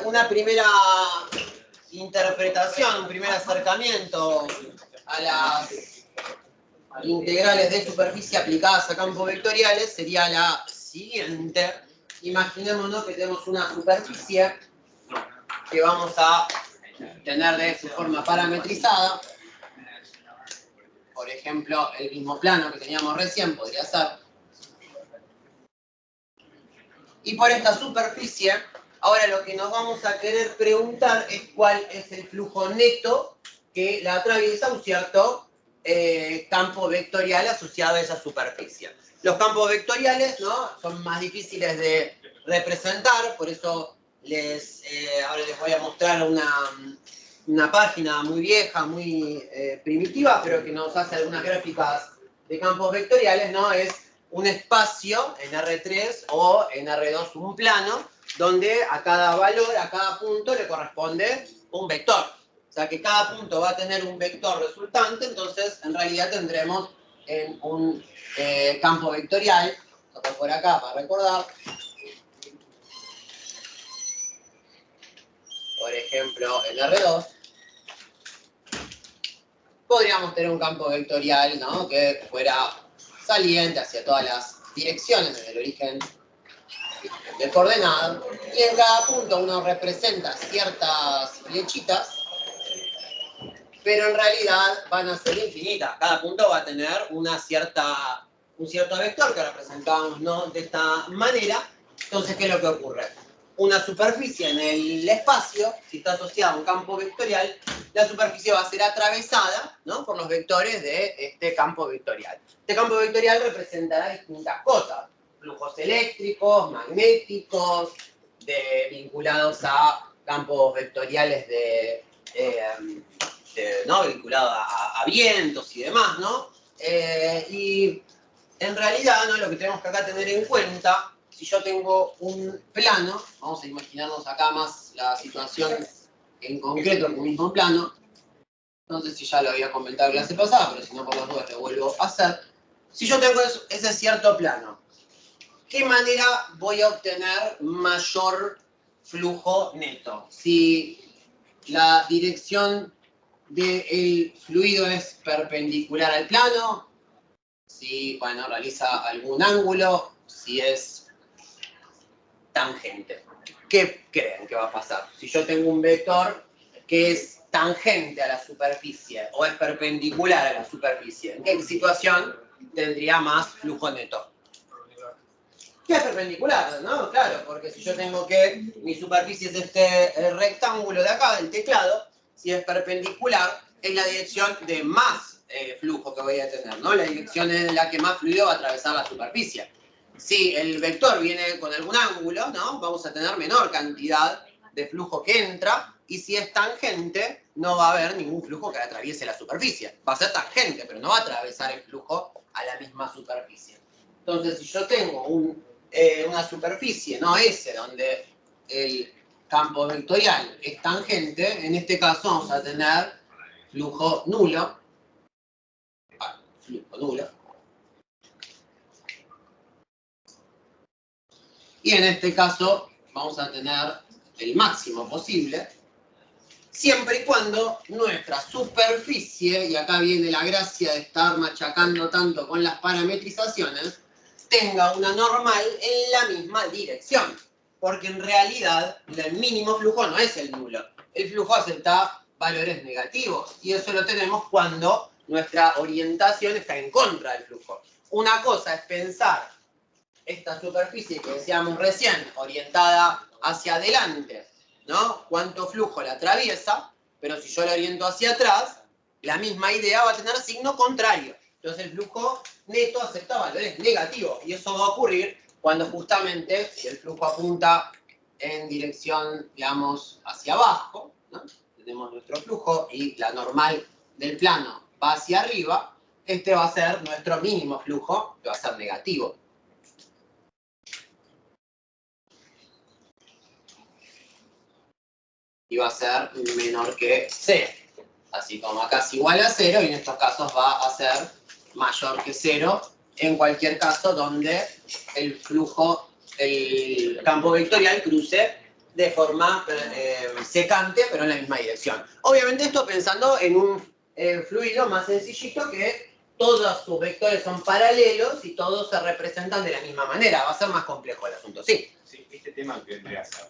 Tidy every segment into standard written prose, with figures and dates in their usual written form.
una primera interpretación, un primer acercamiento a las integrales de superficie aplicadas a campos vectoriales sería la siguiente. Imaginémonos que tenemos una superficie que vamos a tener de su forma parametrizada. Por ejemplo, el mismo plano que teníamos recién podría ser. Y por esta superficie, ahora lo que nos vamos a querer preguntar es cuál es el flujo neto que la atraviesa un cierto campo vectorial asociado a esa superficie. Los campos vectoriales, ¿no?, son más difíciles de representar, por eso ahora les voy a mostrar una página muy vieja, muy primitiva, pero que nos hace algunas gráficas de campos vectoriales, ¿no? Es un espacio en R3 o en R2 un plano, donde a cada valor, a cada punto le corresponde un vector. O sea que cada punto va a tener un vector resultante, entonces en realidad tendremos en un campo vectorial, por acá para recordar, por ejemplo en R2, podríamos tener un campo vectorial, ¿no?, que fuera saliente hacia todas las direcciones desde el origen de coordenadas, y en cada punto uno representa ciertas flechitas, pero en realidad van a ser infinitas. Cada punto va a tener un cierto vector que representamos, ¿no?, de esta manera. Entonces, ¿qué es lo que ocurre? Una superficie en el espacio, si está asociada a un campo vectorial, la superficie va a ser atravesada, ¿no?, por los vectores de este campo vectorial. Este campo vectorial representará distintas cosas: flujos eléctricos, magnéticos, vinculados a campos vectoriales ¿no?, vinculados a vientos y demás, ¿no? Y en realidad, ¿no?, lo que tenemos que acá tener en cuenta, si yo tengo un plano, vamos a imaginarnos acá más la situación en concreto en un mismo plano. No sé si ya lo había comentado en clase pasada, pero si no, por las dudas lo vuelvo a hacer. Si yo tengo ese cierto plano, ¿qué manera voy a obtener mayor flujo neto? Si la dirección del fluido es perpendicular al plano, si, bueno, realiza algún ángulo, si es tangente. ¿Qué creen que va a pasar? Si yo tengo un vector que es tangente a la superficie o es perpendicular a la superficie, ¿en qué situación tendría más flujo neto? ¿Qué es perpendicular? ¿No? Claro, porque si yo tengo que mi superficie es este rectángulo de acá, del teclado, si es perpendicular, es la dirección de más flujo que voy a tener, ¿no? La dirección en la que más fluido va a atravesar la superficie. Si el vector viene con algún ángulo, ¿no?, vamos a tener menor cantidad de flujo que entra, y si es tangente, no va a haber ningún flujo que atraviese la superficie. Va a ser tangente, pero no va a atravesar el flujo a la misma superficie. Entonces, si yo tengo una superficie, no S, donde el campo vectorial es tangente, en este caso vamos a tener flujo nulo. Flujo nulo. Y en este caso vamos a tener el máximo posible, siempre y cuando nuestra superficie, y acá viene la gracia de estar machacando tanto con las parametrizaciones, tenga una normal en la misma dirección. Porque en realidad el mínimo flujo no es el nulo. El flujo acepta valores negativos. Y eso lo tenemos cuando nuestra orientación está en contra del flujo. Una cosa es pensar esta superficie que decíamos recién, orientada hacia adelante, ¿no? Cuánto flujo la atraviesa, pero si yo la oriento hacia atrás, la misma idea va a tener signo contrario. Entonces el flujo neto acepta valores negativos, y eso va a ocurrir cuando justamente, si el flujo apunta en dirección, digamos, hacia abajo, ¿no?, tenemos nuestro flujo y la normal del plano va hacia arriba, este va a ser nuestro mínimo flujo, que va a ser negativo. Y va a ser menor que 0. Así como acá es igual a 0, y en estos casos va a ser mayor que 0, en cualquier caso donde el flujo, el campo vectorial cruce de forma secante, pero en la misma dirección. Obviamente esto pensando en un fluido más sencillito que todos sus vectores son paralelos y todos se representan de la misma manera. Va a ser más complejo el asunto, ¿sí? Sí, este tema que vendría a ser.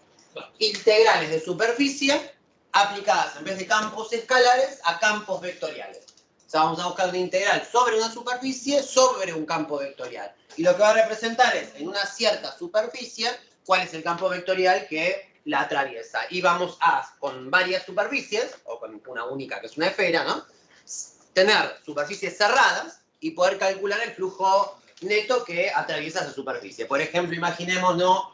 Integrales de superficie aplicadas en vez de campos escalares a campos vectoriales. O sea, vamos a buscar una integral sobre una superficie sobre un campo vectorial. Y lo que va a representar es, en una cierta superficie, cuál es el campo vectorial que la atraviesa. Y vamos a, con varias superficies, o con una única que es una esfera, ¿no? Tener superficies cerradas y poder calcular el flujo neto que atraviesa esa superficie. Por ejemplo, imaginémonos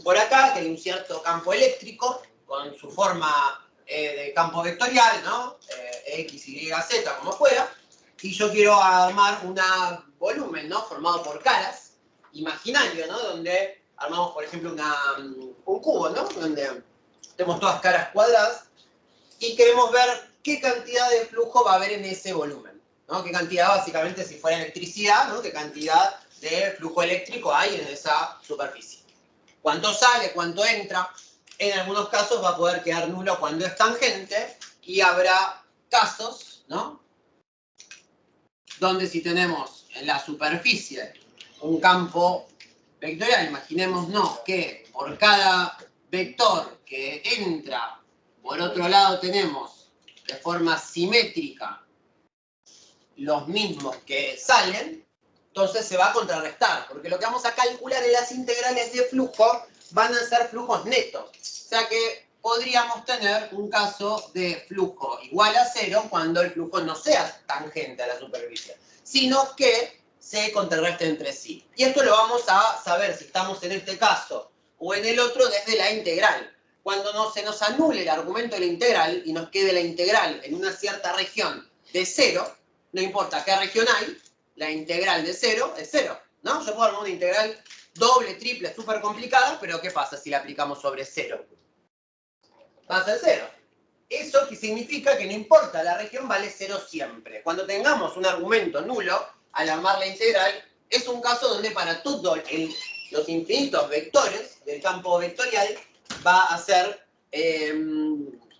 por acá que hay un cierto campo eléctrico con su forma de campo vectorial, ¿no? X, Y, Z, como fuera. Y yo quiero armar un volumen, ¿no? Formado por caras, imaginario, ¿no? Donde armamos, por ejemplo, un cubo, ¿no? Donde tenemos todas caras cuadradas y queremos ver qué cantidad de flujo va a haber en ese volumen, ¿no? Qué cantidad, básicamente, si fuera electricidad, ¿no? Qué cantidad de flujo eléctrico hay en esa superficie. Cuánto sale, cuánto entra. En algunos casos va a poder quedar nulo cuando es tangente y habrá casos, ¿no? Donde si tenemos en la superficie un campo vectorial, imaginémonos que por cada vector que entra, por otro lado tenemos de forma simétrica los mismos que salen, entonces se va a contrarrestar, porque lo que vamos a calcular en las integrales de flujo van a ser flujos netos. O sea que podríamos tener un caso de flujo igual a 0 cuando el flujo no sea tangente a la superficie, sino que se contrarreste entre sí. Y esto lo vamos a saber si estamos en este caso o en el otro desde la integral. Cuando se nos anule el argumento de la integral y nos quede la integral en una cierta región de 0, no importa qué región hay, la integral de 0 es 0, ¿no? Yo puedo armar una integral doble, triple, súper complicada, pero ¿qué pasa si la aplicamos sobre 0? Va a ser 0. Eso que significa que no importa, la región vale 0 siempre. Cuando tengamos un argumento nulo, al armar la integral, es un caso donde para todos los infinitos vectores del campo vectorial va a ser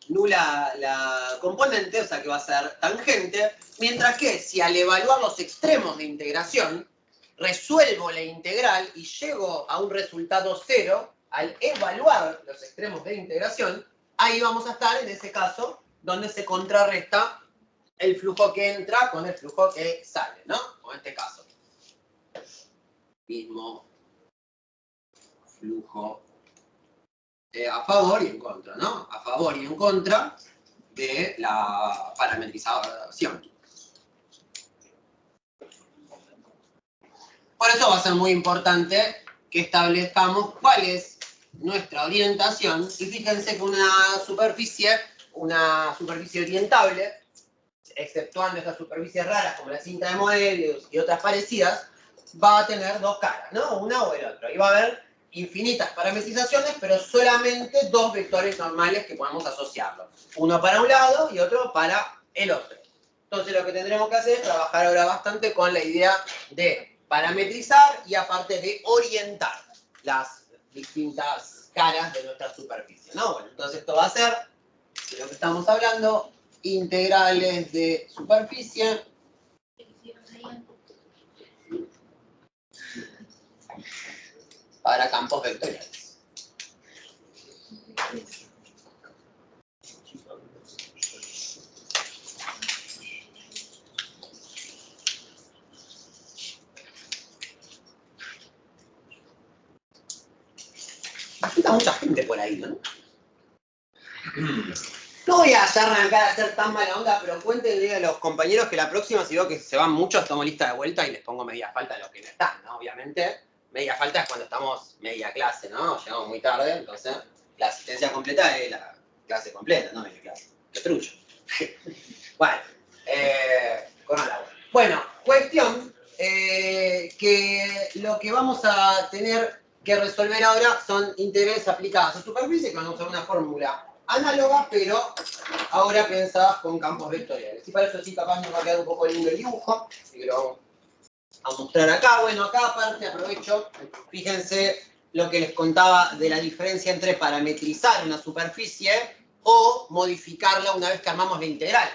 nula la componente, o sea que va a ser tangente, mientras que si al evaluar los extremos de integración, resuelvo la integral y llego a un resultado 0, al evaluar los extremos de integración, ahí vamos a estar en ese caso donde se contrarresta el flujo que entra con el flujo que sale, ¿no? Como en este caso. Mismo flujo a favor y en contra, ¿no? A favor y en contra de la parametrización. Por eso va a ser muy importante que establezcamos cuál es nuestra orientación. Y fíjense que una superficie orientable, exceptuando estas superficies raras como la cinta de Moebius y otras parecidas, va a tener dos caras, ¿no? Una o el otro. Y va a haber infinitas parametrizaciones, pero solamente dos vectores normales que podemos asociarlos. Uno para un lado y otro para el otro. Entonces lo que tendremos que hacer es trabajar ahora bastante con la idea de parametrizar y aparte de orientar las distintas caras de nuestra superficie, ¿no? Bueno, entonces esto va a ser, de lo que estamos hablando, integrales de superficie para campos vectoriales. Falta mucha gente por ahí, ¿no? No voy a arrancar a hacer tan mala onda, pero cuéntenle a los compañeros que la próxima, si veo que se van muchos, tomo lista de vuelta y les pongo media falta a los que no están, ¿no? Obviamente, media falta es cuando estamos media clase, ¿no? Llegamos muy tarde, entonces la asistencia completa es la clase completa, no media clase. ¡Qué trullo! Bueno, con el agua. Bueno, cuestión que lo que vamos a tener que resolver ahora son integrales aplicadas a superficie, que van a usar una fórmula análoga, pero ahora pensadas con campos vectoriales. Y para eso sí, capaz nos va a quedar un poco lindo el dibujo, así que lo vamos a mostrar acá. Bueno, acá aparte aprovecho, fíjense lo que les contaba de la diferencia entre parametrizar una superficie o modificarla una vez que armamos la integral.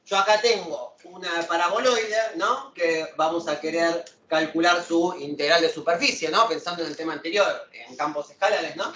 Yo acá tengo una paraboloide, ¿no? Que vamos a querer calcular su integral de superficie, ¿no? Pensando en el tema anterior, en campos escalares, ¿no?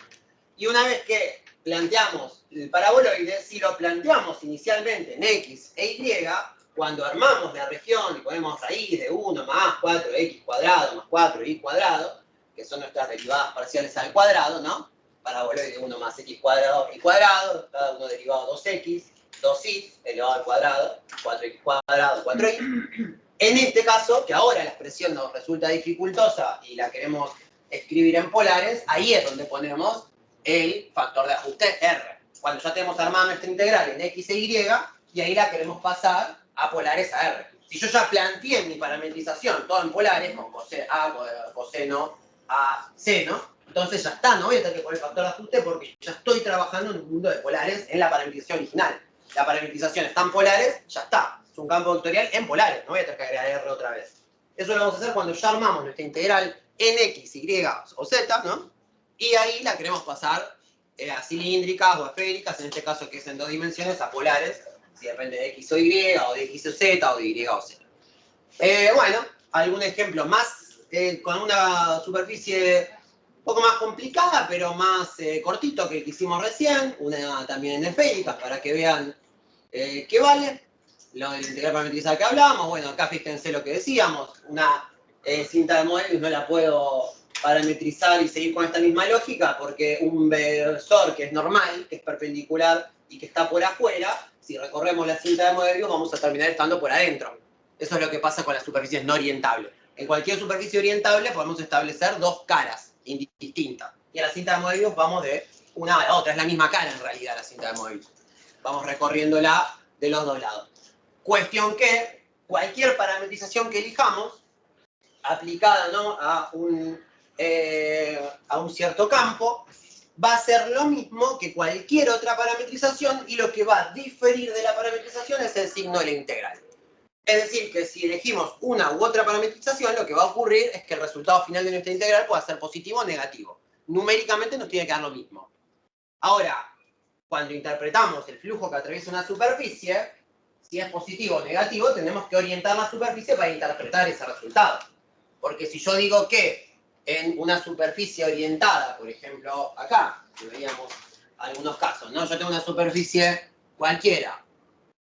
Y una vez que planteamos el paraboloide, si lo planteamos inicialmente en x e y, cuando armamos la región y ponemos raíz de 1 más 4x cuadrado más 4y cuadrado, que son nuestras derivadas parciales al cuadrado, ¿no? Paraboloide 1 más x cuadrado y cuadrado, cada uno derivado 2x, 2y elevado al cuadrado, 4x cuadrado, 4y. En este caso, que ahora la expresión nos resulta dificultosa y la queremos escribir en polares, ahí es donde ponemos el factor de ajuste R. Cuando ya tenemos armada nuestra integral en x e y ahí la queremos pasar a polares a R. Si yo ya planteé mi parametrización todo en polares, con coseno a seno, entonces ya está, no voy a tener que poner factor de ajuste porque ya estoy trabajando en un mundo de polares en la parametrización original. La parametrización está en polares, ya está. Es un campo vectorial en polares, no voy a tener que agregar R otra vez. Eso lo vamos a hacer cuando ya armamos nuestra integral en X, Y o Z, ¿no? Y ahí la queremos pasar a cilíndricas o esféricas, en este caso que es en 2 dimensiones, a polares, si depende de X o Y, o de X o Z, o de Y o Z. Bueno, algún ejemplo más con una superficie un poco más complicada, pero más cortito que el que hicimos recién, una también en esféricas, para que vean qué vale. Lo del integral parametrizada que hablábamos, bueno, acá fíjense lo que decíamos, una cinta de Moebius no la puedo parametrizar y seguir con esta misma lógica, porque un versor que es normal, que es perpendicular y que está por afuera, si recorremos la cinta de Moebius vamos a terminar estando por adentro. Eso es lo que pasa con las superficies no orientables. En cualquier superficie orientable podemos establecer dos caras indistintas. Y a la cinta de Moebius vamos de una a la otra, es la misma cara en realidad la cinta de Moebius. Vamos recorriéndola de los dos lados. Cuestión que cualquier parametrización que elijamos, aplicada, ¿no?, a un cierto campo, va a ser lo mismo que cualquier otra parametrización y lo que va a diferir de la parametrización es el signo de la integral. Es decir, que si elegimos una u otra parametrización, lo que va a ocurrir es que el resultado final de nuestra integral pueda ser positivo o negativo. Numéricamente nos tiene que dar lo mismo. Ahora, cuando interpretamos el flujo que atraviesa una superficie, si es positivo o negativo, tenemos que orientar la superficie para interpretar ese resultado. Porque si yo digo que en una superficie orientada, por ejemplo, acá, que veíamos algunos casos, ¿no? Yo tengo una superficie cualquiera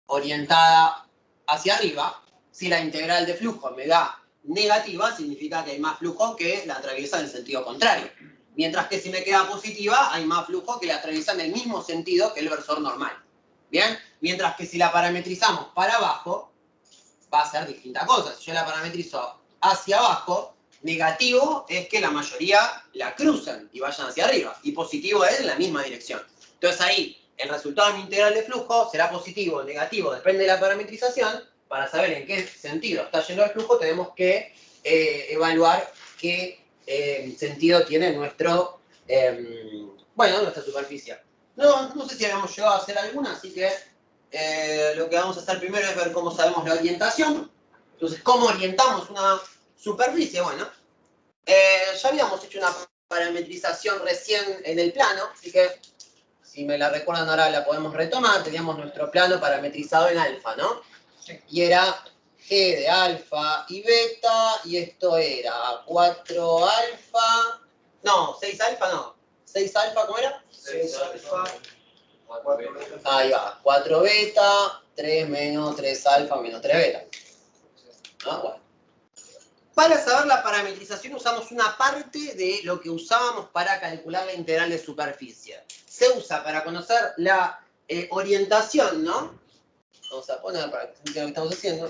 orientada hacia arriba, si la integral de flujo me da negativa, significa que hay más flujo que la atraviesa en sentido contrario. Mientras que si me queda positiva, hay más flujo que la atraviesa en el mismo sentido que el versor normal. ¿Bien? Mientras que si la parametrizamos para abajo, va a ser distinta cosa. Si yo la parametrizo hacia abajo, negativo es que la mayoría la crucen y vayan hacia arriba. Y positivo es en la misma dirección. Entonces ahí, el resultado de mi integral de flujo será positivo o negativo, depende de la parametrización. Para saber en qué sentido está yendo el flujo, tenemos que evaluar qué sentido tiene nuestra superficie. No sé si habíamos llegado a hacer alguna, así que lo que vamos a hacer primero es ver cómo sabemos la orientación. Entonces, ¿cómo orientamos una superficie? Bueno, ya habíamos hecho una parametrización recién en el plano, así que si me la recuerdan ahora la podemos retomar. Teníamos nuestro plano parametrizado en alfa, ¿no? Sí. Y era G de alfa y beta, y esto era 4 alfa, no, 6 alfa no. 6 alfa, ¿cómo era? 6 alfa. 4 beta. Ahí va, 4 beta, 3 menos 3 alfa menos 3 beta. ¿No? Bueno. Para saber la parametrización usamos una parte de lo que usábamos para calcular la integral de superficie. Se usa para conocer la orientación, ¿no? Vamos a poner para que se entienda lo que estamos haciendo.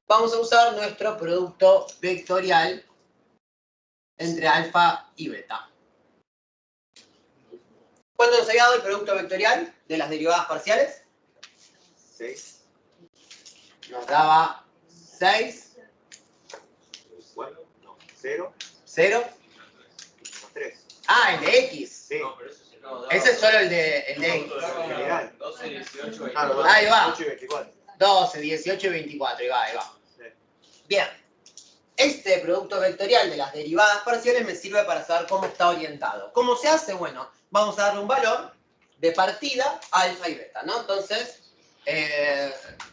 Vamos a usar nuestro producto vectorial entre alfa y beta. ¿Cuánto nos había dado el producto vectorial de las derivadas parciales? 6. Nos daba 6. 0. 0. 3. Ah, el de X. Sí. Ese es solo el de X. 12, 18, 24. Ahí va. 18 y 24. 12, 18 y 24. Ahí va. Sí. Bien. Este producto vectorial de las derivadas parciales me sirve para saber cómo está orientado. ¿Cómo se hace? Bueno, vamos a darle un valor de partida alfa y beta, ¿no? Entonces,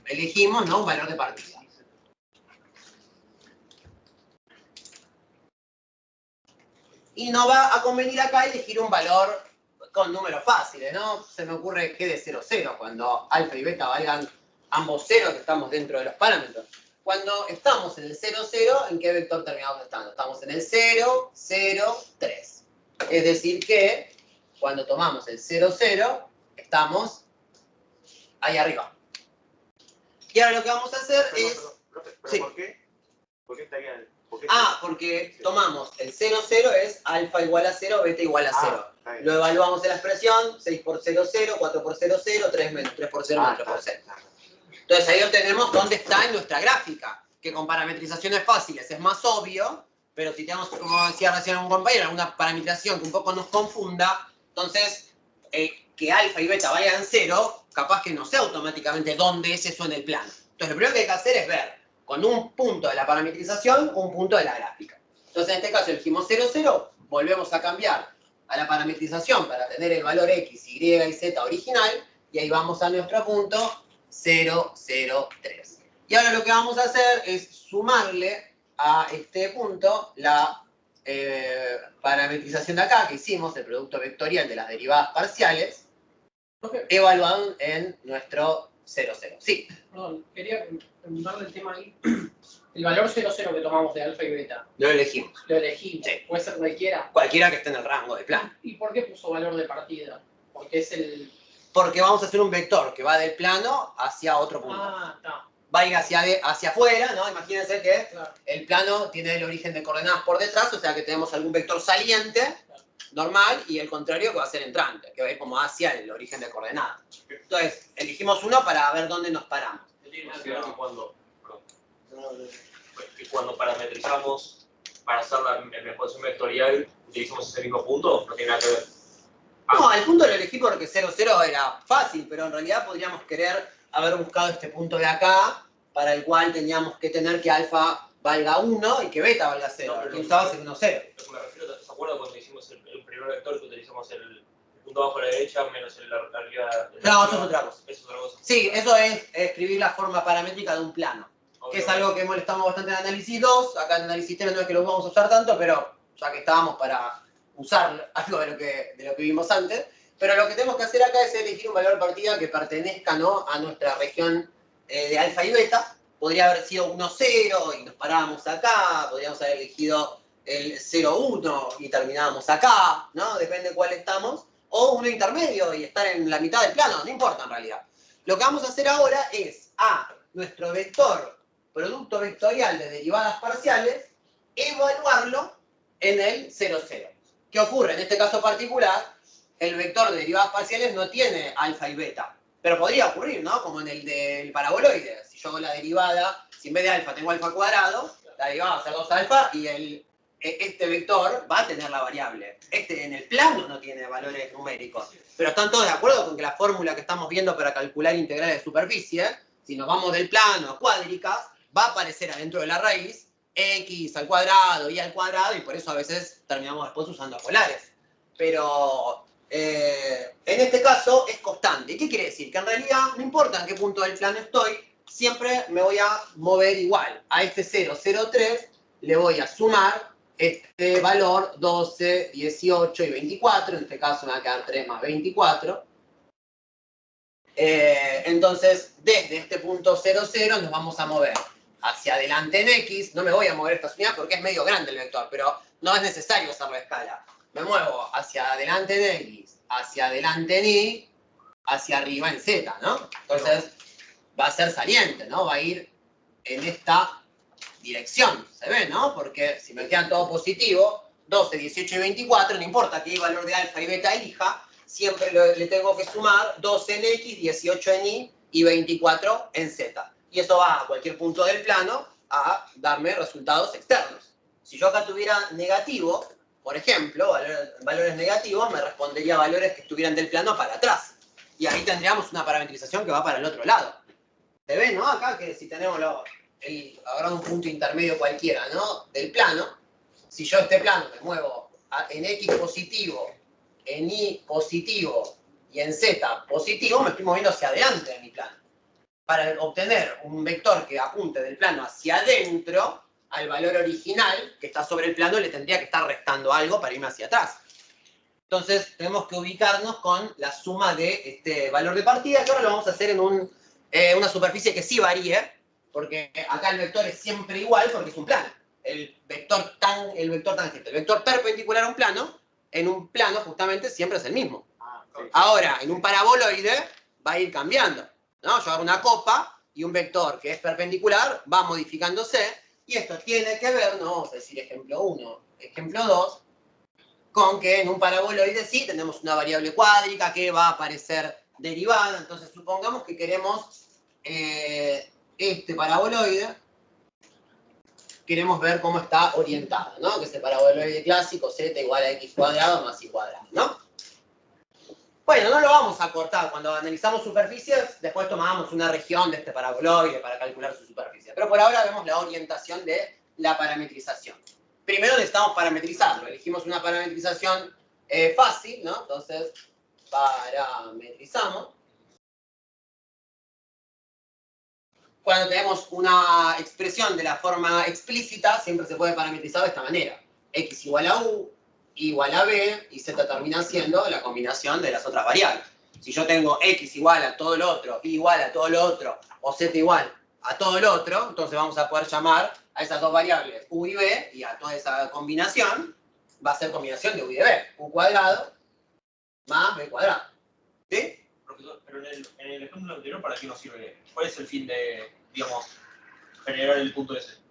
elegimos, ¿no?, un valor de partida. Y nos va a convenir acá elegir un valor con números fáciles, ¿no? Se me ocurre que de 0, 0, cuando alfa y beta valgan ambos 0, que estamos dentro de los parámetros. Cuando estamos en el 0, 0, ¿en qué vector terminamos estando? Estamos en el 0, 0, 3. Es decir que cuando tomamos el 0, 0, estamos ahí arriba. Y ahora lo que vamos a hacer es... ¿Pero sí. por qué? ¿Por qué estaría...? Porque tomamos el 0, 0 es alfa igual a 0, beta igual a 0. Lo evaluamos en la expresión, 6 por 0, 0, 4 por 0, 0, 3 menos 3 por 0, menos 3 por 0. Entonces ahí obtenemos dónde está en nuestra gráfica, que con parametrizaciones fáciles es más obvio, pero si tenemos, como decía recién un compañero, alguna parametrización que un poco nos confunda, entonces que alfa y beta vayan 0, capaz que no sé automáticamente dónde es eso en el plano. Entonces lo primero que hay que hacer es ver con un punto de la parametrización, un punto de la gráfica. Entonces en este caso elegimos 0, 0, volvemos a cambiar a la parametrización para tener el valor x, y y z original, y ahí vamos a nuestro punto 0, 0, 3. Y ahora lo que vamos a hacer es sumarle a este punto la parametrización de acá que hicimos, el producto vectorial de las derivadas parciales, evaluado en nuestro 0, 0. Sí. Perdón, quería preguntarle el tema ahí. El valor 0, 0 que tomamos de alfa y beta. Lo elegimos. Lo elegimos. Sí. Puede ser cualquiera. Cualquiera que esté en el rango de plano. ¿Y por qué puso valor de partida? Porque es el... Porque vamos a hacer un vector que va del plano hacia otro punto. Ah, está. Va a ir hacia afuera, ¿no? Imagínense que Claro. el plano tiene el origen de coordenadas por detrás, o sea que tenemos algún vector saliente, normal, y el contrario que va a ser entrante, que va a ir como hacia el origen de coordenadas. Entonces, elegimos uno para ver dónde nos paramos. Y cuando parametrizamos para hacer la exposición vectorial, utilizamos ese mismo punto, no tiene nada que ver. No, el punto lo elegí porque 0, 0 era fácil, pero en realidad podríamos querer haber buscado este punto de acá, para el cual teníamos que tener que alfa valga 1 y que beta valga 0. No, Lo que usabas el 1, 0. Lo que me refiero, ¿te acuerdas cuando hicimos el primer vector que utilizamos el punto abajo a la derecha menos el arriba? No, eso es otra cosa. Eso es otra cosa. Sí, eso es escribir la forma paramétrica de un plano, que es algo que molestamos bastante en análisis 2. Acá en análisis 3 no es que lo vamos a usar tanto, pero ya que estábamos para usar algo de lo que vimos antes. Pero lo que tenemos que hacer acá es elegir un valor de partida que pertenezca, ¿no?, a nuestra región de alfa y beta. Podría haber sido 1, 0 y nos parábamos acá. Podríamos haber elegido el 0, 1 y terminábamos acá, ¿no? Depende de cuál estamos. O uno intermedio y estar en la mitad del plano, no importa en realidad. Lo que vamos a hacer ahora es a nuestro vector, producto vectorial de derivadas parciales, evaluarlo en el 0, 0. ¿Qué ocurre? En este caso particular, el vector de derivadas parciales no tiene alfa y beta. Pero podría ocurrir, ¿no? Como en el del paraboloide. Si yo hago la derivada, si en vez de alfa tengo alfa cuadrado, la derivada va a ser 2 alfa y este vector va a tener la variable. Este en el plano no tiene valores numéricos. Pero están todos de acuerdo con que la fórmula que estamos viendo para calcular integrales de superficie, si nos vamos del plano a cuádricas, va a aparecer adentro de la raíz x al cuadrado, y al cuadrado, y por eso a veces terminamos después usando polares. Pero en este caso es constante. ¿Qué quiere decir? Que en realidad no importa en qué punto del plano estoy, siempre me voy a mover igual. A este 0, 0, 3 le voy a sumar este valor 12, 18 y 24. En este caso me va a quedar 3 más 24. Entonces, desde este punto 0, 0 nos vamos a mover hacia adelante en X. No me voy a mover esta unidad porque es medio grande el vector, pero no es necesario usar la escala. Me muevo hacia adelante en X, hacia adelante en Y, hacia arriba en Z, ¿no? Entonces, va a ser saliente, ¿no? Va a ir en esta dirección, ¿se ve, no? Porque si me quedan todo positivo, 12, 18 y 24, no importa qué valor de alfa y beta elija, siempre le tengo que sumar 12 en X, 18 en Y y 24 en Z. Y eso va a cualquier punto del plano a darme resultados externos. Si yo acá tuviera negativo, por ejemplo, valores negativos, me respondería valores que estuvieran del plano para atrás. Y ahí tendríamos una parametrización que va para el otro lado. Se ve, ¿no? Acá que si tenemos agarrando un punto intermedio cualquiera, ¿no? Del plano, si yo este plano me muevo en X positivo, en Y positivo y en Z positivo, me estoy moviendo hacia adelante de mi plano. Para obtener un vector que apunte del plano hacia adentro, al valor original que está sobre el plano le tendría que estar restando algo para irme hacia atrás. Entonces tenemos que ubicarnos con la suma de este valor de partida, que ahora lo vamos a hacer en una superficie que sí varíe, porque acá el vector es siempre igual porque es un plano. El vector tangente, el vector perpendicular a un plano, en un plano justamente siempre es el mismo. Ahora, en un paraboloide va a ir cambiando, ¿no? Yo agarro una copa y un vector que es perpendicular va modificándose, y esto tiene que ver, no vamos a decir ejemplo 1, ejemplo 2, con que en un paraboloide sí tenemos una variable cuádrica que va a aparecer derivada. Entonces supongamos que queremos este paraboloide, queremos ver cómo está orientado, ¿no? Que es el paraboloide clásico, z igual a x cuadrado más y cuadrado, ¿no? Bueno, no lo vamos a cortar. Cuando analizamos superficies, después tomamos una región de este paraboloide para calcular su superficie. Pero por ahora vemos la orientación de la parametrización. Primero necesitamos parametrizarlo. Elegimos una parametrización fácil, ¿no? Entonces, parametrizamos. Cuando tenemos una expresión de la forma explícita, siempre se puede parametrizar de esta manera. X igual a U, Y igual a B, y Z termina siendo la combinación de las otras variables. Si yo tengo X igual a todo lo otro, Y igual a todo lo otro, o Z igual a todo lo otro, entonces vamos a poder llamar a esas dos variables U y B, y a toda esa combinación va a ser combinación de U y de B. U cuadrado más B cuadrado. ¿Sí? Profesor, pero en el ejemplo anterior, ¿para qué nos sirve? ¿Cuál es el fin de, digamos, generar el punto ese?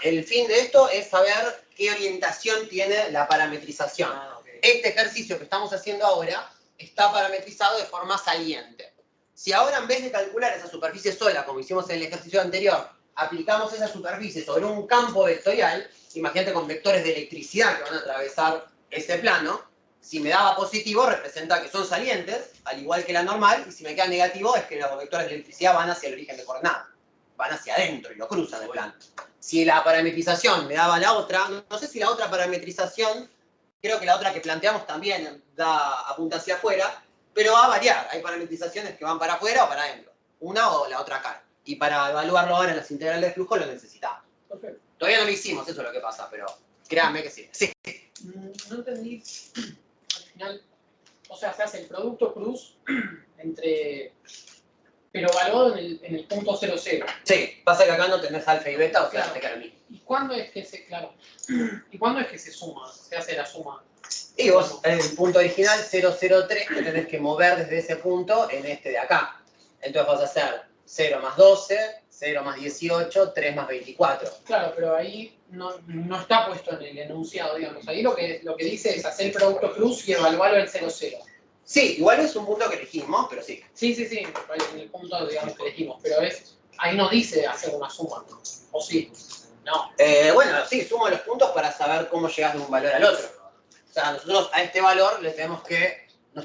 El fin de esto es saber qué orientación tiene la parametrización. Okay. Este ejercicio que estamos haciendo ahora está parametrizado de forma saliente. Si ahora en vez de calcular esa superficie sola, como hicimos en el ejercicio anterior, aplicamos esa superficie sobre un campo vectorial, imagínate con vectores de electricidad que van a atravesar ese plano, si me daba positivo representa que son salientes, al igual que la normal, y si me queda negativo es que los vectores de electricidad van hacia el origen de coordenadas, van hacia adentro y lo cruzan el plano. Si la parametrización me daba la otra, no sé si la otra parametrización, creo que la otra que planteamos también apunta hacia afuera, pero va a variar. Hay parametrizaciones que van para afuera o para adentro, una o la otra cara. Y para evaluarlo ahora en las integrales de flujo lo necesitamos. Perfecto. Todavía no lo hicimos, eso es lo que pasa, pero créanme que sí. Sí. No entendí al final, o sea, se hace el producto cruz entre, pero evaluado en el punto 00. Sí, pasa que acá no tenés alfa y beta, o sea, Claro. te queda lo mismo. ¿Y cuándo es que se, claro, y cuándo es que se suma, se hace la suma? Y vos, en el punto original 003, te tenés que mover desde ese punto en este de acá. Entonces vas a hacer 0 más 12, 0 más 18, 3 más 24. Claro, pero ahí no está puesto en el enunciado, digamos. Ahí lo que dice es hacer el producto cruz y evaluarlo en 00. Sí, igual es un punto que elegimos, pero sí. Sí, en el punto, digamos, que elegimos, pero ahí no dice hacer una suma, ¿no? ¿O sí? No. Bueno, sí, sumo los puntos para saber cómo llegas de un valor al otro. O sea, nosotros a este valor nos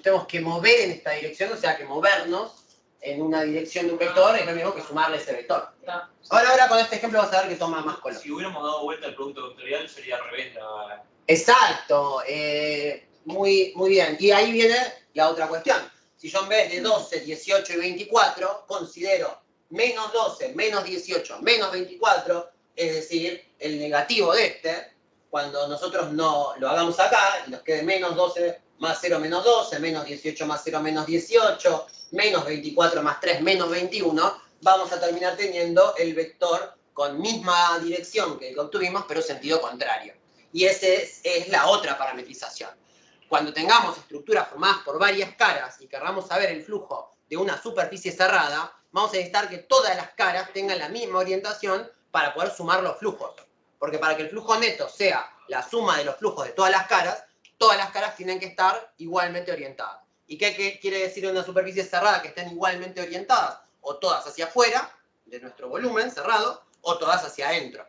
tenemos que mover en esta dirección, o sea, que movernos en una dirección de un vector es lo mismo que sumarle ese vector. Está. Ahora con este ejemplo vas a ver que toma más color. Si hubiéramos dado vuelta al producto vectorial, sería al revés. Exacto, muy bien. Y ahí viene la otra cuestión. Si yo en vez de 12, 18 y 24 considero menos 12, menos 18, menos 24, es decir, el negativo de este, cuando nosotros no lo hagamos acá y nos quede menos 12 más 0 menos 12, menos 18 más 0 menos 18, menos 24 más 3 menos 21, vamos a terminar teniendo el vector con misma dirección que el que obtuvimos, pero sentido contrario. Y esa es la otra parametrización. Cuando tengamos estructuras formadas por varias caras y querramos saber el flujo de una superficie cerrada, vamos a necesitar que todas las caras tengan la misma orientación para poder sumar los flujos. Porque para que el flujo neto sea la suma de los flujos de todas las caras tienen que estar igualmente orientadas. ¿Y qué quiere decir una superficie cerrada que estén igualmente orientadas? O todas hacia afuera de nuestro volumen cerrado, o todas hacia adentro.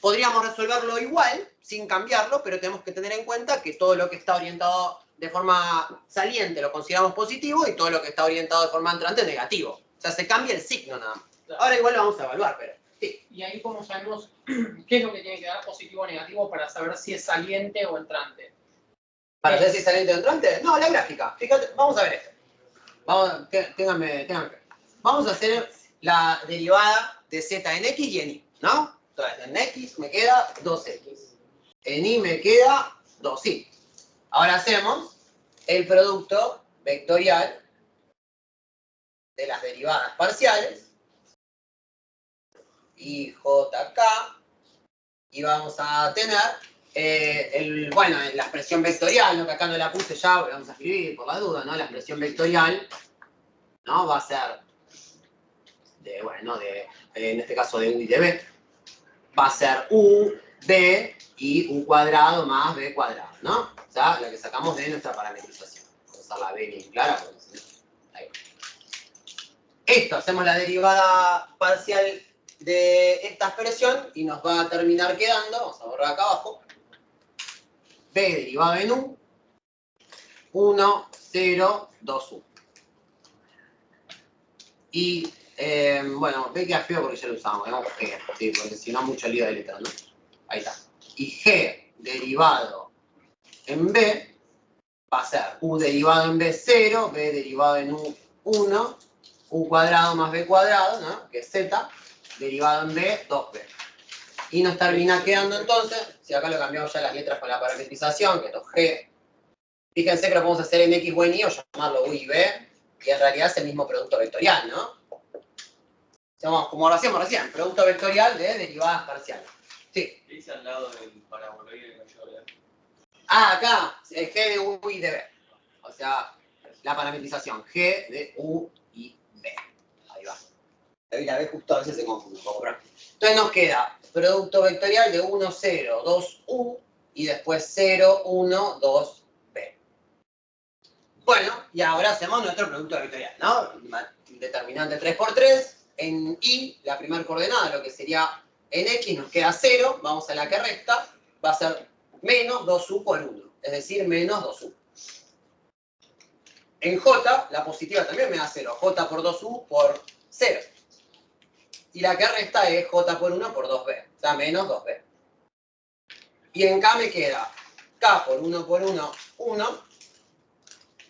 Podríamos resolverlo igual, sin cambiarlo, pero tenemos que tener en cuenta que todo lo que está orientado de forma saliente lo consideramos positivo y todo lo que está orientado de forma entrante negativo. O sea, se cambia el signo nada más. Ahora igual lo vamos a evaluar, pero Sí. Y ahí como sabemos qué es lo que tiene que dar positivo o negativo para saber si es saliente o entrante. ¿Para ver si es saliente o entrante? No, la gráfica. Fíjate, vamos a ver esto. Vamos, ténganme. Vamos a hacer la derivada de z en x y en y, ¿no? Entonces, en x me queda 2x. En y me queda 2y. Ahora hacemos el producto vectorial de las derivadas parciales. Y jk. Y vamos a tener, bueno, la expresión vectorial, ¿no? Que acá no la puse ya, vamos a escribir por la duda, ¿no? La expresión vectorial, ¿no? Va a ser en este caso de u y de b. Va a ser u, b y u cuadrado más b cuadrado, ¿no? O sea, la que sacamos de nuestra parametrización. Vamos a usar la b bien clara. Ahí. Esto, hacemos la derivada parcial de esta expresión y nos va a terminar quedando, vamos a borrar acá abajo, b derivado en u, 1, 0, 2u. Y, bueno, b queda feo porque ya lo usamos, ¿no? G, sí, porque si no, mucho lío de letras, ¿no? Ahí está. Y g derivado en b va a ser u derivado en b 0, b derivado en u 1, u cuadrado más b cuadrado, ¿no? Que es z, derivado en b, 2b. Y nos termina quedando entonces, si acá lo cambiamos ya las letras con la parametrización, que es 2g, fíjense que lo podemos hacer en x o en y o llamarlo u y b, y en realidad es el mismo producto vectorial, ¿no? Como lo hacíamos recién, producto vectorial de derivadas parciales. Sí. ¿Qué dice al lado del paraboloide mayor? Ah, acá, el g de u y de b. O sea, la parametrización, g de u y b. Ahí va. Ahí la b justo a veces se confunde un poco, ¿no? Entonces nos queda producto vectorial de 1, 0, 2u y después 0, 1, 2b. Bueno, y ahora hacemos nuestro producto vectorial, ¿no? Determinante 3 por 3. En y, la primera coordenada, lo que sería en x, nos queda 0. Vamos a la que resta. Va a ser menos 2u por 1. Es decir, menos 2u. En j, la positiva también me da 0. J por 2u por 0. Y la que resta es j por 1 por 2b. O sea, menos 2b. Y en k me queda k por 1 por 1, 1.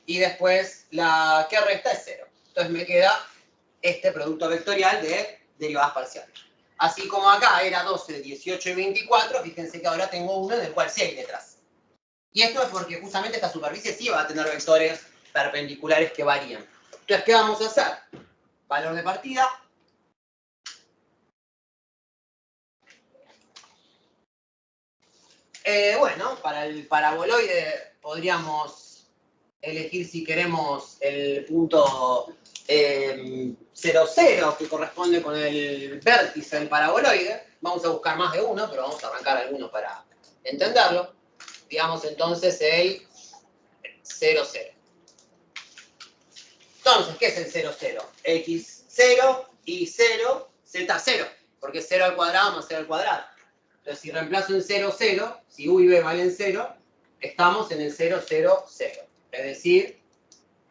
Y después la que resta es 0. Entonces me queda este producto vectorial de derivadas parciales. Así como acá era 12, 18 y 24, fíjense que ahora tengo uno en el cual sí hay letras. Y esto es porque justamente esta superficie sí va a tener vectores perpendiculares que varían. Entonces, ¿qué vamos a hacer? Valor de partida. Bueno, para el paraboloide podríamos elegir si queremos el punto 0, 0, que corresponde con el vértice del paraboloide. Vamos a buscar más de uno, pero vamos a arrancar alguno para entenderlo. Digamos entonces el 0, 0. Entonces, ¿qué es el 0, 0? X 0, Y 0, Z 0. Porque es 0 al cuadrado más 0 al cuadrado. Entonces, si reemplazo en 0, 0, si U y B valen 0, estamos en el 0, 0, 0. Es decir,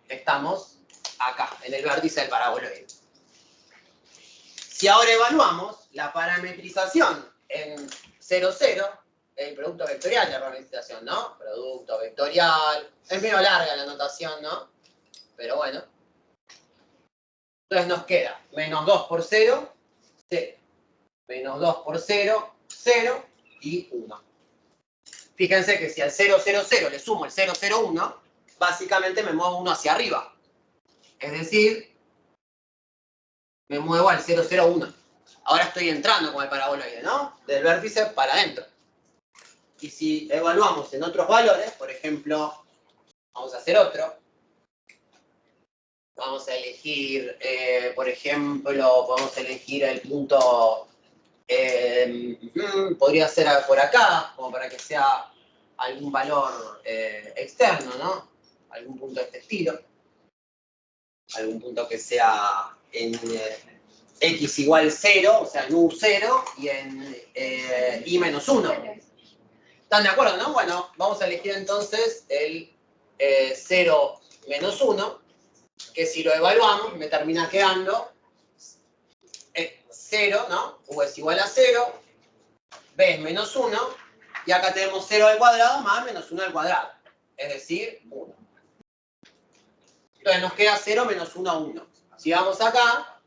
estamos acá, en el vértice del paraboloide. Si ahora evaluamos la parametrización en 0, 0, el producto vectorial de la parametrización, ¿no? Producto vectorial. Es medio larga la notación, ¿no? Pero bueno. Entonces nos queda menos 2 por 0, 0. Menos 2 por 0, 0 y 1. Fíjense que si al 0, 0, 0 le sumo el 0, 0, 1, básicamente me muevo 1 hacia arriba. Es decir, me muevo al 0, 0, 1. Ahora estoy entrando con el paraboloide, ¿no? Del vértice para adentro. Y si evaluamos en otros valores, por ejemplo, vamos a hacer otro. Vamos a elegir, por ejemplo, podemos elegir el punto, podría ser por acá, como para que sea algún valor externo, ¿no? Algún punto de este estilo. Algún punto que sea en x igual 0, o sea, en u 0 y en y menos 1. ¿Están de acuerdo, no? Bueno, vamos a elegir entonces el 0 menos 1, que si lo evaluamos me termina quedando 0 0, ¿no? U es igual a 0, B es menos 1, y acá tenemos 0 al cuadrado más menos 1 al cuadrado, es decir, 1. Entonces nos queda 0 menos 1, 1. Si vamos acá,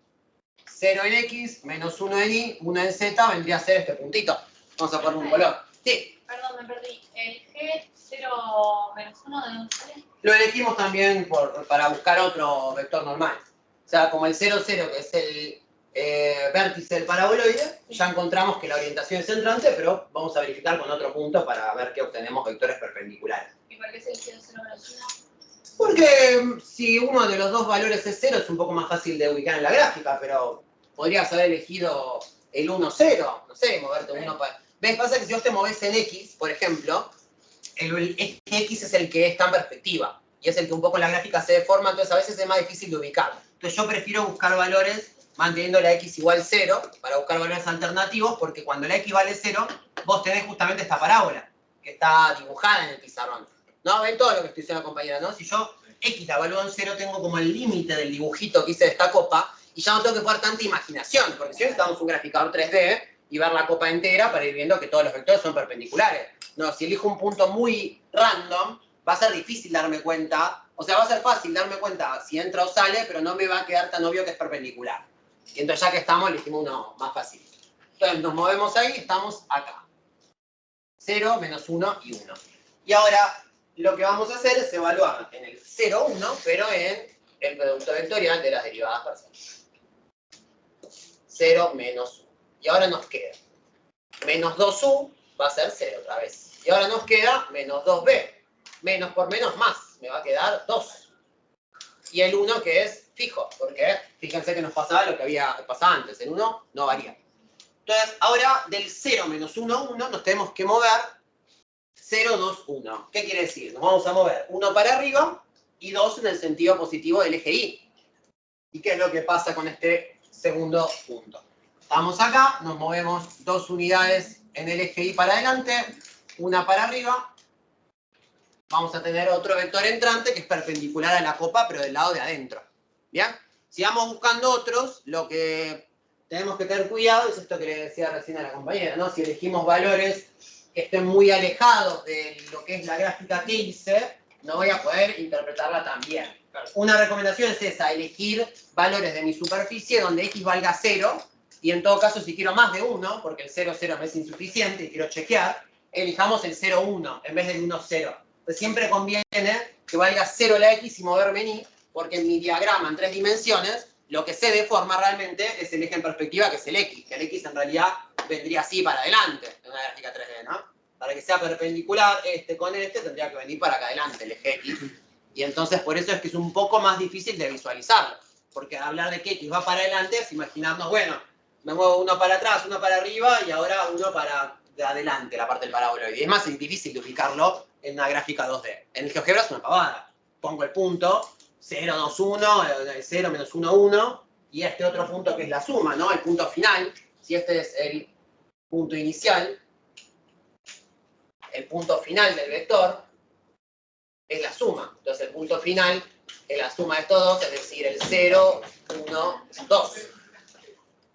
0 en X, menos 1 en Y, 1 en Z, vendría a ser este puntito. Vamos a poner un color. Sí. Perdón, me perdí. ¿El G 0 menos 1 de dónde sale? Lo elegimos también para buscar otro vector normal. O sea, como el 0, 0, que es el vértice del paraboloide, ya encontramos que la orientación es centrante, pero vamos a verificar con otro punto para ver que obtenemos vectores perpendiculares. ¿Y por qué es el 0 0 menos 1? Porque si uno de los dos valores es 0, es un poco más fácil de ubicar en la gráfica, pero podrías haber elegido el 1, 0, no sé, moverte uno para... ¿Ves? Pasa que si vos te movés en X, por ejemplo, el eje X es el que está en perspectiva, y es el que un poco en la gráfica se deforma, entonces a veces es más difícil de ubicar. Entonces yo prefiero buscar valores manteniendo la X igual 0, para buscar valores alternativos, porque cuando la X vale 0, vos tenés justamente esta parábola, que está dibujada en el pizarrón. ¿No? ¿Ven todo lo que estoy diciendo, compañera? ¿No? Si yo X la evalúo en 0, tengo como el límite del dibujito que hice de esta copa, y ya no tengo que poner tanta imaginación, porque si necesitamos un graficador 3D y ver la copa entera para ir viendo que todos los vectores son perpendiculares. No, si elijo un punto muy random, va a ser difícil darme cuenta, o sea, va a ser fácil darme cuenta si entra o sale, pero no me va a quedar tan obvio que es perpendicular. Y entonces ya que estamos, elegimos uno más fácil. Entonces nos movemos ahí, estamos acá. 0, menos 1 y 1. Y ahora lo que vamos a hacer es evaluar en el 0, 1, pero en el producto vectorial de las derivadas parciales. 0 menos 1. Y ahora nos queda menos 2u, va a ser 0 otra vez. Y ahora nos queda menos 2b. Menos por menos más, me va a quedar 2. Y el 1 que es fijo, porque fíjense que nos pasaba lo que había pasado antes. El 1 no varía. Entonces, ahora del 0 menos 1, 1, nos tenemos que mover 0, 2, 1. ¿Qué quiere decir? Nos vamos a mover 1 para arriba y 2 en el sentido positivo del eje Y. ¿Y qué es lo que pasa con este segundo punto? Estamos acá, nos movemos 2 unidades en el eje Y para adelante, una para arriba. Vamos a tener otro vector entrante que es perpendicular a la copa, pero del lado de adentro. ¿Bien? Si vamos buscando otros, lo que tenemos que tener cuidado es esto que le decía recién a la compañera, ¿no? Si elegimos valores que estén muy alejados de lo que es la gráfica que hice, no voy a poder interpretarla tan bien. Una recomendación es esa, elegir valores de mi superficie donde X valga 0, y en todo caso si quiero más de 1, porque el 0, 0 me es insuficiente y quiero chequear, elijamos el 0, 1 en vez del 1, 0. Entonces siempre conviene que valga 0 la X y moverme en Y, porque en mi diagrama en 3 dimensiones, lo que se deforma realmente es el eje en perspectiva, que es el X, que el X en realidad vendría así para adelante, en una gráfica 3D, ¿no? Para que sea perpendicular este con este, tendría que venir para acá adelante el eje X. Y entonces por eso es que es un poco más difícil de visualizarlo. Porque hablar de que X va para adelante es imaginarnos, bueno, me muevo uno para atrás, uno para arriba y ahora uno para de adelante, la parte del paraboloide. Y es más difícil de ubicarlo en una gráfica 2D. En el GeoGebra es una pavada. Pongo el punto, 0, 2, 1, 0, menos 1, 1, y este otro punto que es la suma, ¿no? El punto final. Si este es el punto inicial, el punto final del vector es la suma. Entonces el punto final es la suma de estos dos, es decir, el 0, 1, 2.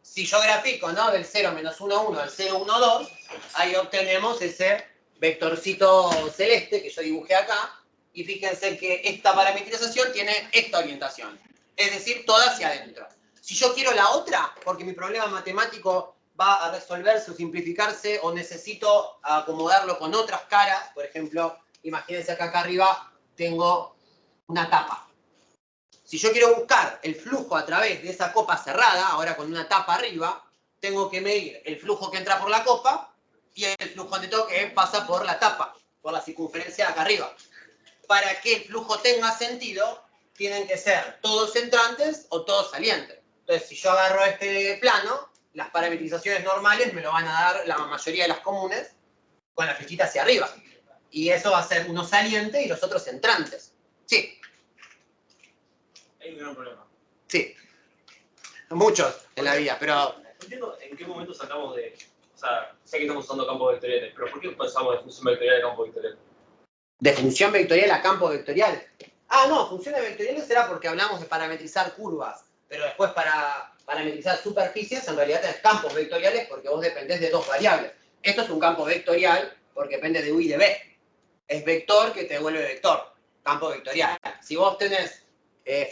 Si yo grafico, ¿no? Del 0, menos 1, 1, al 0, 1, 2, ahí obtenemos ese vectorcito celeste que yo dibujé acá. Y fíjense que esta parametrización tiene esta orientación. Es decir, toda hacia adentro. Si yo quiero la otra, porque mi problema matemático va a resolverse o simplificarse, o necesito acomodarlo con otras caras, por ejemplo, imagínense que acá arriba tengo una tapa. Si yo quiero buscar el flujo a través de esa copa cerrada, ahora con una tapa arriba, tengo que medir el flujo que entra por la copa y el flujo neto que pasa por la tapa, por la circunferencia de acá arriba. Para que el flujo tenga sentido, tienen que ser todos entrantes o todos salientes. Entonces, si yo agarro este plano, las parametrizaciones normales me lo van a dar la mayoría de las comunes con la flechita hacia arriba. Y eso va a ser uno saliente y los otros entrantes. Sí. Hay un gran problema. Sí. Muchos en la vida, pero... No entiendo en qué momento sacamos de... O sea, sé que estamos usando campos vectoriales, pero ¿por qué pasamos de función vectorial a campo vectorial? ¿De función vectorial a campo vectorial? Ah, no, funciones vectoriales será porque hablamos de parametrizar curvas. Pero después para parametrizar superficies, en realidad tenés campos vectoriales porque vos dependés de dos variables. Esto es un campo vectorial porque depende de U y de B. Es vector que te devuelve vector, campo vectorial. Si vos tenés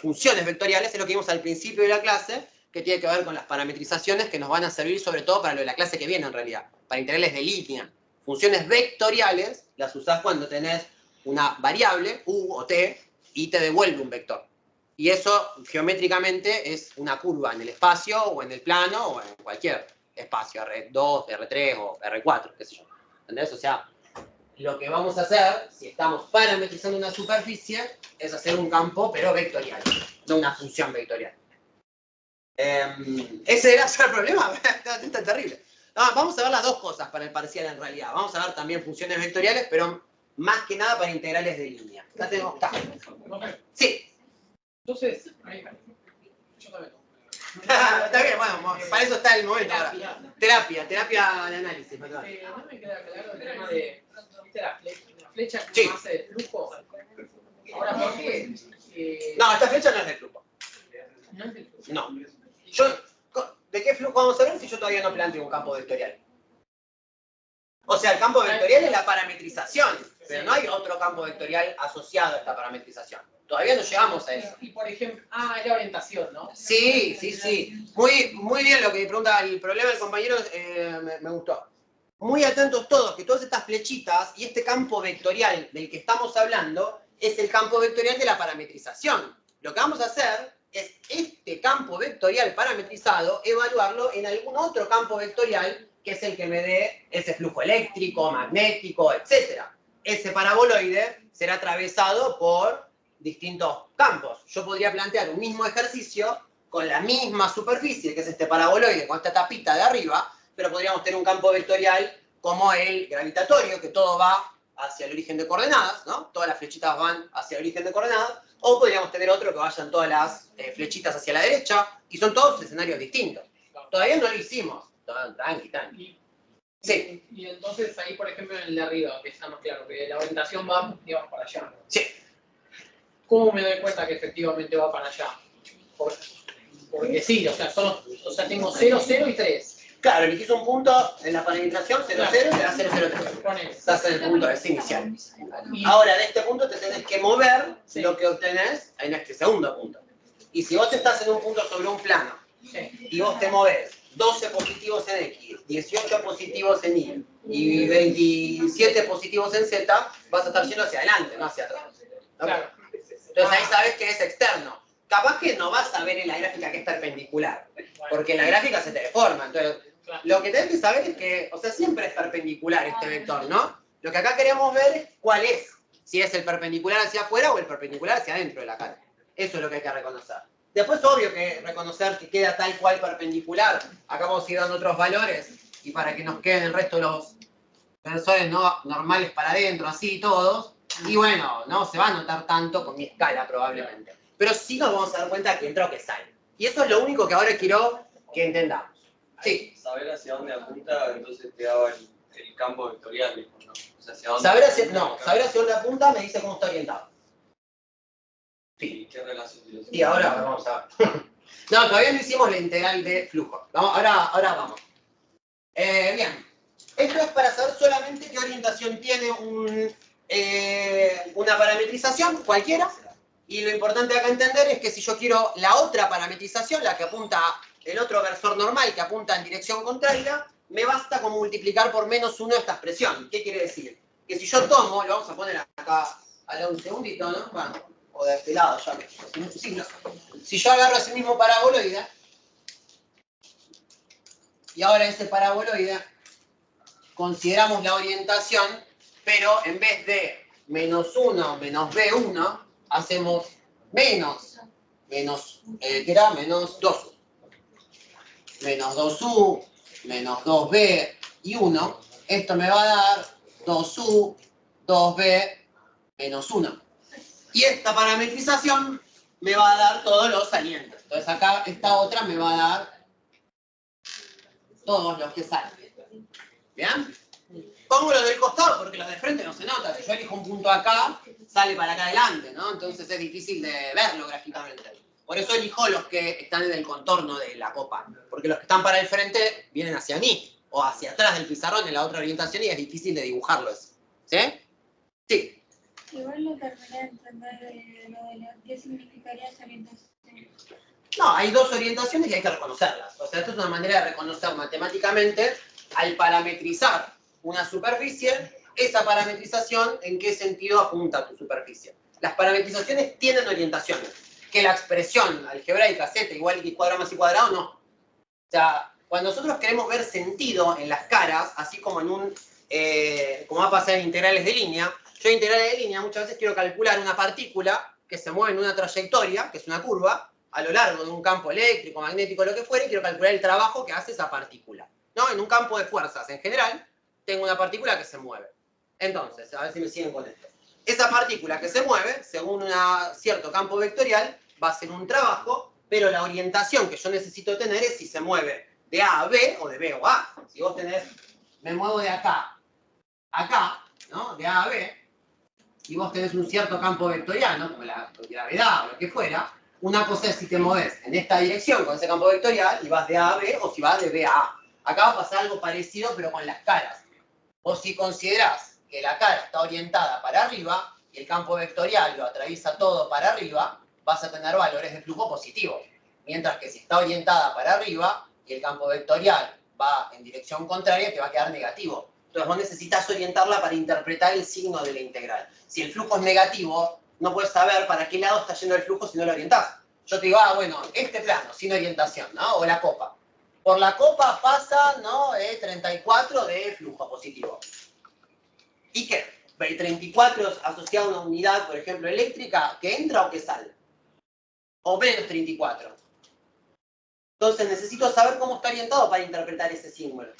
funciones vectoriales, es lo que vimos al principio de la clase, que tiene que ver con las parametrizaciones que nos van a servir sobre todo para lo de la clase que viene en realidad, para integrales de línea. Funciones vectoriales las usás cuando tenés una variable, U o T, y te devuelve un vector. Y eso geométricamente es una curva en el espacio o en el plano o en cualquier espacio, R2, R3 o R4, qué sé yo. ¿Entendés? O sea, lo que vamos a hacer, si estamos parametrizando una superficie, es hacer un campo, pero vectorial, no una función vectorial. Ese era el problema, está terrible. No, vamos a ver las dos cosas para el parcial en realidad. Vamos a ver también funciones vectoriales, pero más que nada para integrales de línea. ¿La tengo? ¿Está? Sí. Entonces, ahí, yo también. Está bien, bueno, para eso está el momento ahora. Terapia de análisis. No me queda claro el tema de, ¿viste la flecha que Sí. uno hace de flujo? Ahora, ¿por qué? No, esta flecha no es de flujo. No es del flujo. No. ¿De qué flujo vamos a ver si yo todavía no planteo un campo vectorial? O sea, el campo vectorial es la parametrización, pero no hay otro campo vectorial asociado a esta parametrización. Todavía no llegamos a eso. Y por ejemplo, es la orientación, ¿no? Sí. Muy bien lo que pregunta el problema del compañero, me gustó. Muy atentos todos, que todas estas flechitas y este campo vectorial del que estamos hablando es el campo vectorial de la parametrización. Lo que vamos a hacer es este campo vectorial parametrizado, evaluarlo en algún otro campo vectorial que es el que me dé ese flujo eléctrico, magnético, etc. Ese paraboloide será atravesado por distintos campos. Yo podría plantear un mismo ejercicio con la misma superficie, que es este paraboloide, con esta tapita de arriba, pero podríamos tener un campo vectorial como el gravitatorio, que todo va hacia el origen de coordenadas, ¿no? Todas las flechitas van hacia el origen de coordenadas, o podríamos tener otro que vayan todas las flechitas hacia la derecha, y son todos escenarios distintos. Todavía no lo hicimos. Tranqui. Sí. Y entonces ahí, por ejemplo, en el de arriba, que está más claro, que la orientación va, digamos, para allá. Sí. ¿Cómo me doy cuenta que efectivamente va para allá? Porque sí, o sea, tengo 0, 0 y 3. Claro, elegís un punto en la parametrización 0, 0 y le das 0, 0, 3. Ponele. Estás en el punto ese inicial. Y- Ahora, de este punto te tenés que mover Sí. lo que obtenés en este segundo punto. Y si vos estás en un punto sobre un plano Sí. y vos te movés 12 positivos en X, 18 positivos en Y y 27 positivos en Z, vas a estar yendo hacia adelante, no hacia atrás. ¿Ok? Claro. Entonces ahí sabes que es externo. Capaz que no vas a ver en la gráfica que es perpendicular, porque en la gráfica se te deforma. Entonces, Claro. lo que tenés que saber es que, o sea, siempre es perpendicular este vector, ¿no? Lo que acá queremos ver es cuál es. Si es el perpendicular hacia afuera o el perpendicular hacia adentro de la cara. Eso es lo que hay que reconocer. Después, obvio que reconocer que queda tal cual perpendicular. Acá vamos a ir dando otros valores. Y para que nos queden el resto de los tensores no normales para adentro, así todos. Y bueno, no se va a notar tanto con mi escala probablemente. Pero sí nos vamos a dar cuenta que entra o que sale. Y eso es lo único que ahora quiero que entendamos. Sí. Saber hacia dónde apunta, entonces te daba el campo vectorial, ¿no? O sea, hacia dónde Saber hacia apunta, dónde apunta me dice cómo está orientado. ¿Y qué relación tiene eso? Y ahora vamos a ver. No, todavía no hicimos la integral de flujo. Ahora vamos. Bien. Esto es para saber solamente qué orientación tiene una parametrización cualquiera. Y lo importante acá entender es que si yo quiero la otra parametrización, la que apunta el otro versor normal, que apunta en dirección contraria, me basta con multiplicar por -1 esta expresión. ¿Qué quiere decir? Que si yo tomo, lo vamos a poner acá a un segundito, ¿no? Bueno, o de este lado ya. Sí, no. Si yo agarro ese mismo paraboloide, y ahora ese paraboloide, consideramos la orientación, pero en vez de -1 menos B1, hacemos menos ¿qué era? Menos 2U. Menos 2U, menos 2B y 1. Esto me va a dar 2U, 2B, menos 1. Y esta parametrización me va a dar todos los salientes. Entonces acá esta otra me va a dar todos los que salen. ¿Bien? Pongo los del costado porque los de frente no se nota. Si yo elijo un punto acá, sale para acá adelante, ¿no? Entonces es difícil de verlo gráficamente. Por eso elijo los que están en el contorno de la copa. Porque los que están para el frente vienen hacia mí. O hacia atrás del pizarrón en la otra orientación y es difícil de dibujarlo eso. ¿Sí? Sí. Igual no terminé de entender qué significaría esa orientación. No, hay dos orientaciones y hay que reconocerlas. O sea, esto es una manera de reconocer matemáticamente, al parametrizar una superficie, esa parametrización, en qué sentido apunta tu superficie. Las parametrizaciones tienen orientaciones. Que la expresión algebraica z igual a x cuadrado más y cuadrado, no. O sea, cuando nosotros queremos ver sentido en las caras, así como en un, como va a pasar en integrales de línea, yo en integrales de línea muchas veces quiero calcular una partícula que se mueve en una trayectoria, que es una curva, a lo largo de un campo eléctrico, magnético, lo que fuere, y quiero calcular el trabajo que hace esa partícula. ¿No? En un campo de fuerzas en general, tengo una partícula que se mueve. Entonces, a ver si me siguen con esto. Esa partícula que se mueve, según un cierto campo vectorial, va a ser un trabajo, pero la orientación que yo necesito tener es si se mueve de A a B o de B o A. Si vos tenés, me muevo de acá a acá, ¿no? De A a B, y vos tenés un cierto campo vectorial, ¿no? Como la gravedad o lo que fuera, una cosa es si te mueves en esta dirección con ese campo vectorial y vas de A a B o si vas de B a A. Acá va a pasar algo parecido pero con las caras. Vos si considerás que la cara está orientada para arriba y el campo vectorial lo atraviesa todo para arriba, vas a tener valores de flujo positivos. Mientras que si está orientada para arriba y el campo vectorial va en dirección contraria, te va a quedar negativo. Entonces vos necesitas orientarla para interpretar el signo de la integral. Si el flujo es negativo, no puedes saber para qué lado está yendo el flujo si no lo orientás. Yo te digo, bueno, este plano, sin orientación, ¿no? O la copa. Por la copa pasa, ¿no? 34 de flujo positivo. ¿Y qué? El 34 es asociado a una unidad, por ejemplo, eléctrica, que entra o que sale. O menos 34. Entonces necesito saber cómo está orientado para interpretar ese símbolo.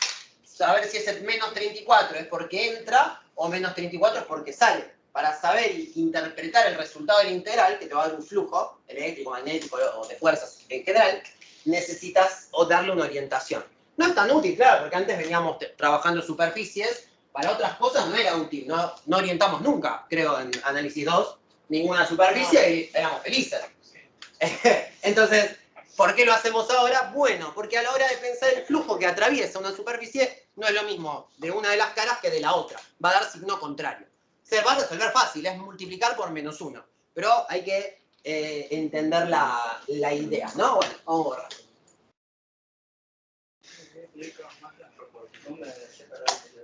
Saber si ese menos 34 es porque entra o menos 34 es porque sale. Para saber e interpretar el resultado de la integral, que te va a dar un flujo eléctrico, magnético o de fuerzas en general, necesitas darle una orientación. No es tan útil, claro, porque antes veníamos trabajando superficies, para otras cosas no era útil, no orientamos nunca, creo, en análisis 2, ninguna superficie y éramos felices. Entonces, ¿por qué lo hacemos ahora? Bueno, porque a la hora de pensar el flujo que atraviesa una superficie, no es lo mismo de una de las caras que de la otra. Va a dar signo contrario. Se va a resolver fácil, es multiplicar por -1. Pero hay que entender la idea, ¿no? Bueno, vamos a borrar.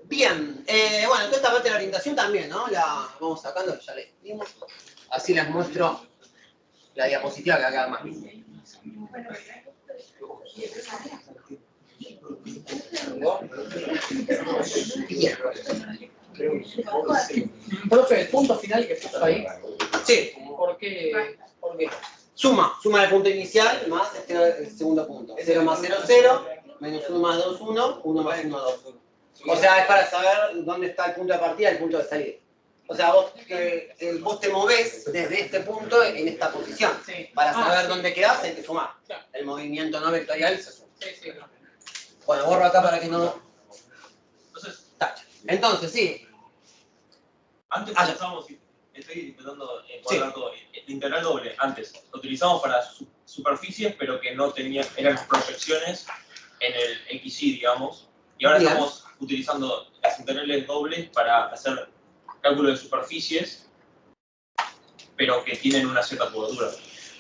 Bien, bueno, entonces esta parte de la orientación también, ¿no? La vamos sacando, ya la dimos. Así les muestro la diapositiva que va a quedar más linda. Bien. Profe, el punto final que puso ahí, Sí. ¿por qué? Suma del punto inicial más el segundo punto. 0 más 0, 0, menos 1 más 2, 1, 1 más 1, 2. O sea, es para saber dónde está el punto de partida y el punto de salida. O sea, vos te movés desde este punto en esta posición. Sí. Para saber Sí. dónde quedás hay que sumar. Claro. El movimiento no vectorial se suma. Sí, claro. Bueno, borro acá para que no Entonces, tache. Entonces, sí. antes ya. utilizamos, estoy intentando encuadrar todo, el integral doble, antes lo utilizamos para superficies, pero que no tenían, eran proyecciones en el XY, digamos, y ahora Bien. estamos utilizando las integrales dobles para hacer cálculo de superficies, pero que tienen una cierta curvatura.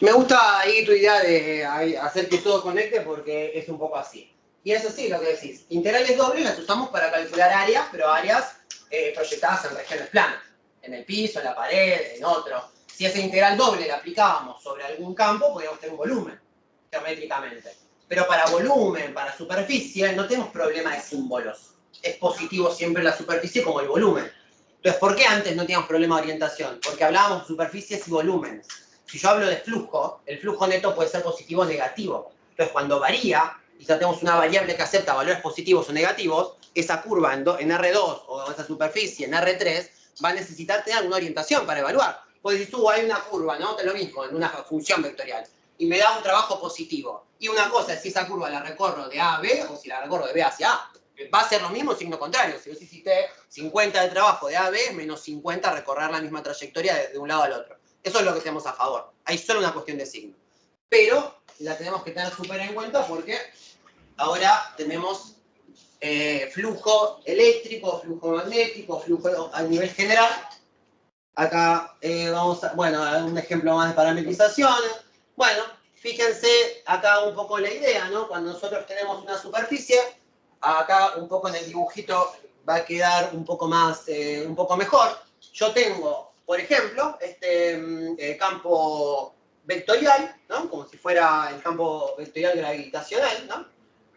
Me gusta ahí tu idea de hacer que todo conecte porque es un poco así. Y eso sí, lo que decís. Integrales dobles las usamos para calcular áreas, pero áreas proyectadas en regiones planas. En el piso, en la pared, en otro. Si esa integral doble la aplicábamos sobre algún campo, podríamos tener un volumen, geométricamente. Pero para volumen, para superficie, no tenemos problema de símbolos. Es positivo siempre la superficie como el volumen. Entonces, ¿por qué antes no teníamos problema de orientación? Porque hablábamos de superficies y volúmenes. Si yo hablo de flujo, el flujo neto puede ser positivo o negativo. Entonces, cuando varía, y ya tenemos una variable que acepta valores positivos o negativos, esa curva en R2 o esa superficie en R3 va a necesitar tener una orientación para evaluar. Pues si tú hay una curva, ¿no? Es lo mismo, en una función vectorial, y me da un trabajo positivo. Y una cosa es si esa curva la recorro de A a B o si la recorro de B hacia A. Va a ser lo mismo, signo contrario. Si vos hiciste 50 de trabajo de A a B, menos 50 recorrer la misma trayectoria de un lado al otro. Eso es lo que tenemos a favor. Hay solo una cuestión de signo. pero la tenemos que tener súper en cuenta porque ahora tenemos flujo eléctrico, flujo magnético, flujo a nivel general. Acá vamos a, bueno, a un ejemplo más de parametrización. Bueno, fíjense acá un poco la idea, ¿no? Cuando nosotros tenemos una superficie, acá un poco en el dibujito va a quedar un poco más, un poco mejor. Yo tengo, por ejemplo, este campo vectorial, ¿no? Como si fuera el campo vectorial gravitacional, ¿no?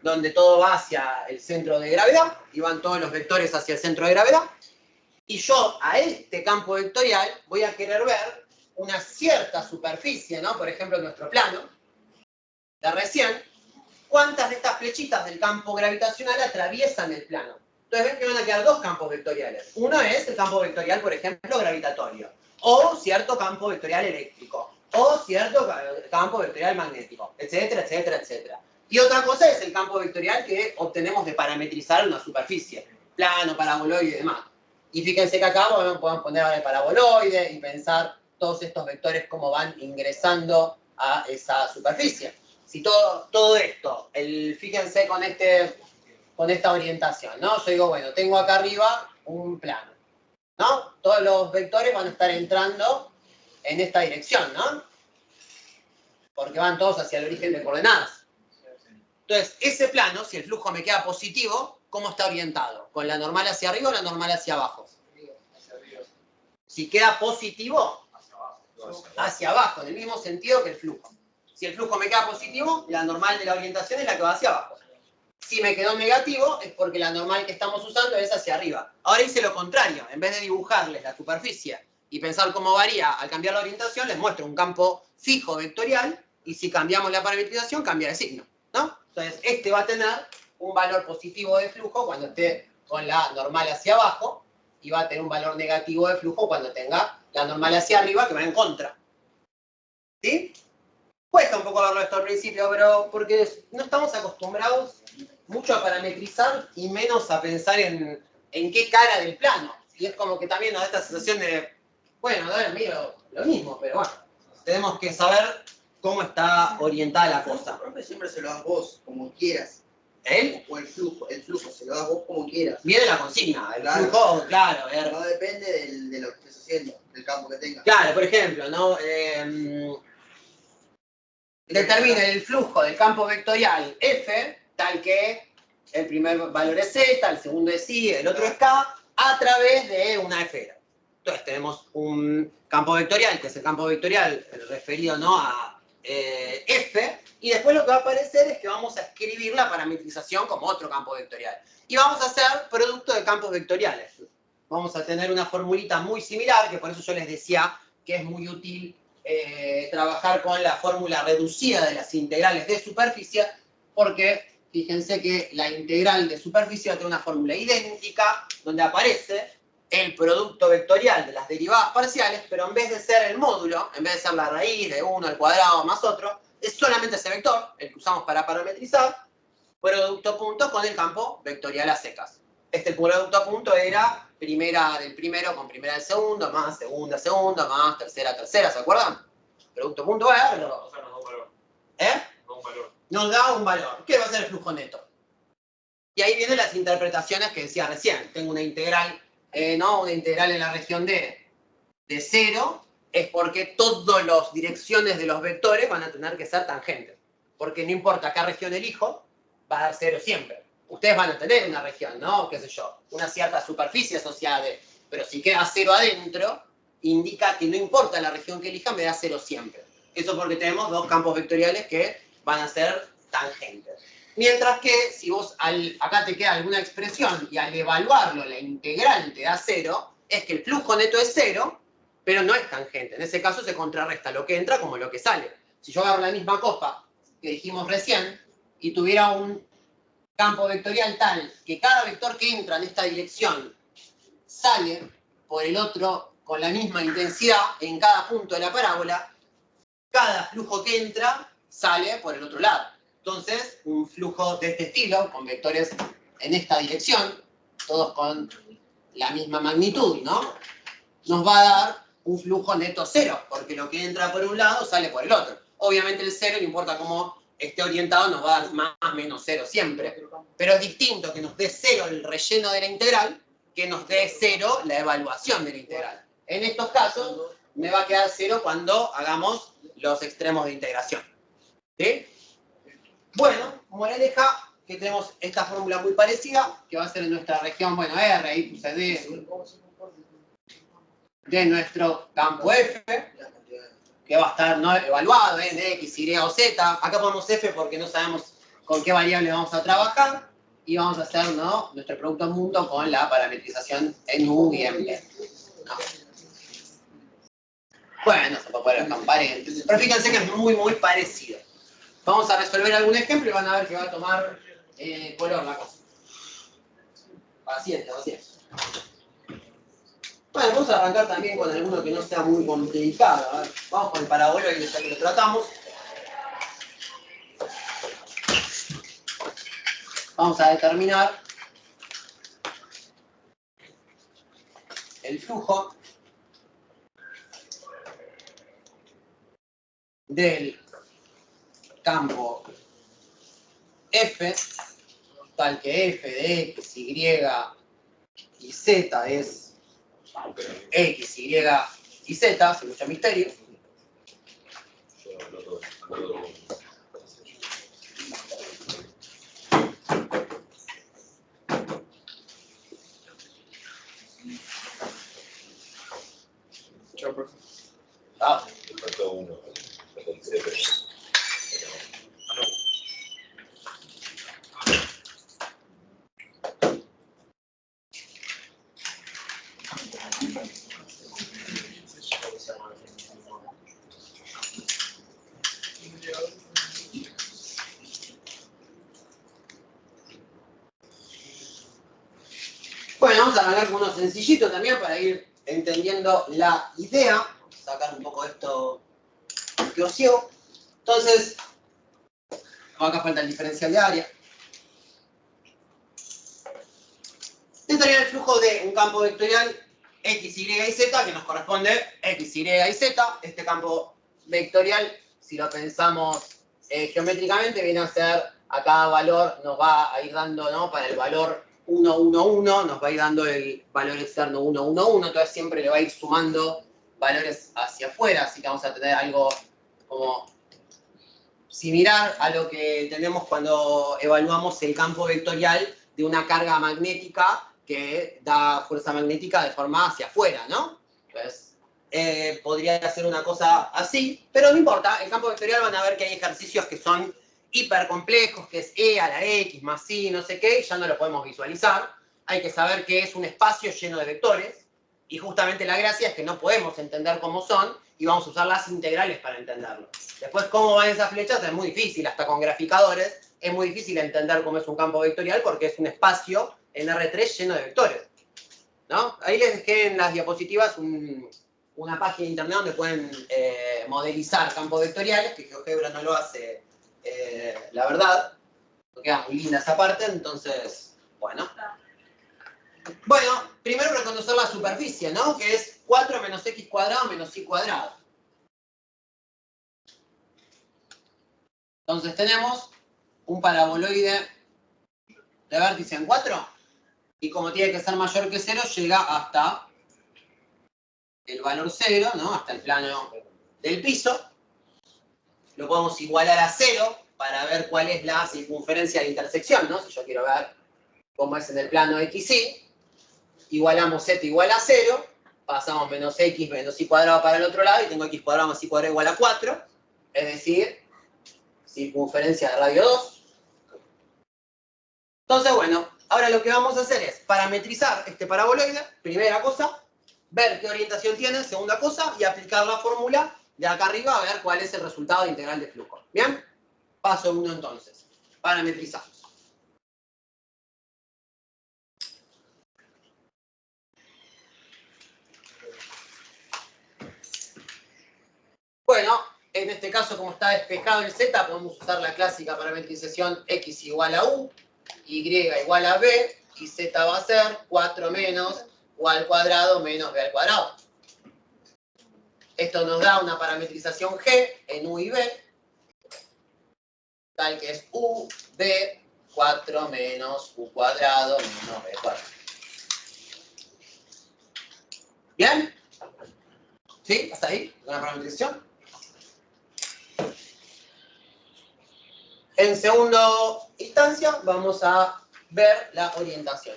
Donde todo va hacia el centro de gravedad y van todos los vectores hacia el centro de gravedad. Y yo a este campo vectorial voy a querer ver una cierta superficie, ¿no? Por ejemplo, en nuestro plano de recién, ¿cuántas de estas flechitas del campo gravitacional atraviesan el plano? Entonces ven que van a quedar dos campos vectoriales. Uno es el campo vectorial, por ejemplo, gravitatorio, o cierto campo vectorial eléctrico, o cierto campo vectorial magnético, etcétera, etcétera, etcétera. Y otra cosa es el campo vectorial que obtenemos de parametrizar una superficie, plano, paraboloide y demás. Y fíjense que acá podemos poner el paraboloide y pensar todos estos vectores cómo van ingresando a esa superficie. Si todo esto, fíjense con esta orientación, ¿no? Yo digo, bueno, tengo acá arriba un plano, ¿no? Todos los vectores van a estar entrando en esta dirección, ¿no? Porque van todos hacia el origen de coordenadas. Entonces, ese plano, si el flujo me queda positivo, ¿cómo está orientado? ¿Con la normal hacia arriba o la normal hacia abajo? Si queda positivo, hacia abajo, en el mismo sentido que el flujo. Si el flujo me queda positivo, la normal de la orientación es la que va hacia abajo. Si me quedó negativo, es porque la normal que estamos usando es hacia arriba. Ahora hice lo contrario. En vez de dibujarles la superficie y pensar cómo varía al cambiar la orientación, les muestro un campo fijo vectorial y si cambiamos la parametrización, cambia de signo, ¿no? Entonces, este va a tener un valor positivo de flujo cuando esté con la normal hacia abajo y va a tener un valor negativo de flujo cuando tenga la normal hacia arriba que va en contra. ¿Sí? Cuesta un poco verlo esto al principio, pero porque no estamos acostumbrados mucho a parametrizar y menos a pensar en qué cara del plano. Y es como que también nos da esta sensación de, bueno, es medio lo mismo, pero bueno, tenemos que saber cómo está orientada la cosa. Profe, siempre se lo das vos, como quieras. ¿Él? O el flujo se lo das vos como quieras. Viene la consigna, el Claro. flujo, claro. No depende de lo que estés haciendo, del campo que tengas. Claro, por ejemplo, ¿no? Determina el flujo del campo vectorial F, tal que el primer valor es Z, el segundo es Y, el otro es K, a través de una esfera. Entonces tenemos un campo vectorial, que es el campo vectorial referido, ¿no?, a F, y después lo que va a aparecer es que vamos a escribir la parametrización como otro campo vectorial. Y vamos a hacer producto de campos vectoriales. Vamos a tener una formulita muy similar, que por eso yo les decía que es muy útil trabajar con la fórmula reducida de las integrales de superficie, porque fíjense que la integral de superficie va a tener una fórmula idéntica, donde aparece el producto vectorial de las derivadas parciales, pero en vez de ser el módulo, en vez de ser la raíz de 1 al cuadrado más otro, es solamente ese vector, el que usamos para parametrizar, producto punto con el campo vectorial a secas. Este producto punto era primera del primero con primera del segundo, más segunda, más tercera, ¿se acuerdan? Producto punto es... O sea, nos da un valor. ¿Eh? Nos da un valor. Nos da un valor. ¿Qué va a ser el flujo neto? Y ahí vienen las interpretaciones que decía recién. Tengo una integral, ¿no? Una integral en la región de 0, es porque todas las direcciones de los vectores van a tener que ser tangentes. Porque no importa qué región elijo, va a dar 0 siempre. Ustedes van a tener una región, ¿no? Qué sé yo, una cierta superficie asociada de... Pero si queda 0 adentro, indica que no importa la región que elijan, me da 0 siempre. Eso porque tenemos dos campos vectoriales que van a ser tangentes. Mientras que si vos acá te queda alguna expresión y al evaluarlo la integral te da 0, es que el flujo neto es 0, pero no es tangente. En ese caso se contrarresta lo que entra como lo que sale. Si yo agarro la misma copa que dijimos recién y tuviera un campo vectorial tal que cada vector que entra en esta dirección sale por el otro con la misma intensidad en cada punto de la parábola, cada flujo que entra sale por el otro lado. Entonces, un flujo de este estilo, con vectores en esta dirección, todos con la misma magnitud, ¿no?, nos va a dar un flujo neto 0, porque lo que entra por un lado sale por el otro. Obviamente el 0, no importa cómo esté orientado, nos va a dar más menos 0 siempre. Pero es distinto que nos dé 0 el relleno de la integral que nos dé 0 la evaluación de la integral. En estos casos, me va a quedar 0 cuando hagamos los extremos de integración. ¿Sí? Bueno, moraleja, que tenemos esta fórmula muy parecida, que va a ser en nuestra región, bueno, R, ahí puse D, de nuestro campo F, que va a estar ¿no? evaluado en X, Y o Z. Acá ponemos F porque no sabemos con qué variable vamos a trabajar. Y vamos a hacer ¿no? nuestro producto mundo con la parametrización en U y en B. ¿No? Bueno, se puede poner con paréntesis. Pero fíjense que es muy, muy parecido. Vamos a resolver algún ejemplo y van a ver que va a tomar color la cosa. Paciente, paciente. Bueno, vamos a arrancar también con alguno que no sea muy complicado. A ver, vamos con el paraboloide, ya que lo tratamos. Vamos a determinar el flujo del campo F, tal que F de X, Y y Z es X, Y y Z, sin mucho misterio. Ah. Bueno, vamos a arrancar con uno sencillito también para ir entendiendo la idea. Sacar un poco esto que osió. Entonces, acá falta el diferencial de área. Determinar el flujo de un campo vectorial X, Y y Z que nos corresponde X, Y y Z. Este campo vectorial, si lo pensamos geométricamente, viene a ser a cada valor, nos va a ir dando, ¿no? Para el valor 1, 1, 1, nos va a ir dando el valor externo 1, 1, 1. Entonces siempre le va a ir sumando valores hacia afuera. Así que vamos a tener algo como similar a lo que tenemos cuando evaluamos el campo vectorial de una carga magnética que da fuerza magnética de forma hacia afuera, ¿no? Entonces, podría ser una cosa así, pero no importa, el campo vectorial van a ver que hay ejercicios que son hipercomplejos, que es E a la X más Y, no sé qué, y ya no lo podemos visualizar. Hay que saber que es un espacio lleno de vectores, y justamente la gracia es que no podemos entender cómo son, y vamos a usar las integrales para entenderlo. Después, cómo van esas flechas es muy difícil, hasta con graficadores, es muy difícil entender cómo es un campo vectorial porque es un espacio en R3 lleno de vectores, ¿no? Ahí les dejé en las diapositivas una página de internet donde pueden modelizar campos vectoriales, que GeoGebra no lo hace, la verdad. No queda muy linda esa parte, entonces, bueno. Bueno, primero reconocer la superficie, ¿no? Que es 4 menos x cuadrado menos y cuadrado. Entonces tenemos un paraboloide de vértice en 4 y como tiene que ser mayor que 0, llega hasta el valor 0, ¿no? Hasta el plano del piso. Lo podemos igualar a 0 para ver cuál es la circunferencia de la intersección, ¿no? Si yo quiero ver cómo es en el plano XY, igualamos z igual a 0, pasamos menos x menos y cuadrado para el otro lado y tengo x cuadrado más y cuadrado igual a 4, es decir, circunferencia de radio 2. Entonces, bueno, ahora lo que vamos a hacer es parametrizar este paraboloide, primera cosa, ver qué orientación tiene, segunda cosa, y aplicar la fórmula de acá arriba a ver cuál es el resultado de integral de flujo. ¿Bien? Paso 1 entonces. Parametrizamos. Bueno, en este caso, como está despejado el z, podemos usar la clásica parametrización x igual a u, y igual a b, y z va a ser 4 menos u al cuadrado menos b al cuadrado. Esto nos da una parametrización g en u y b, tal que es u de 4 menos u cuadrado menos b cuadrado. ¿Bien? ¿Sí? ¿Hasta ahí? ¿Una parametrización? En segunda instancia vamos a ver la orientación.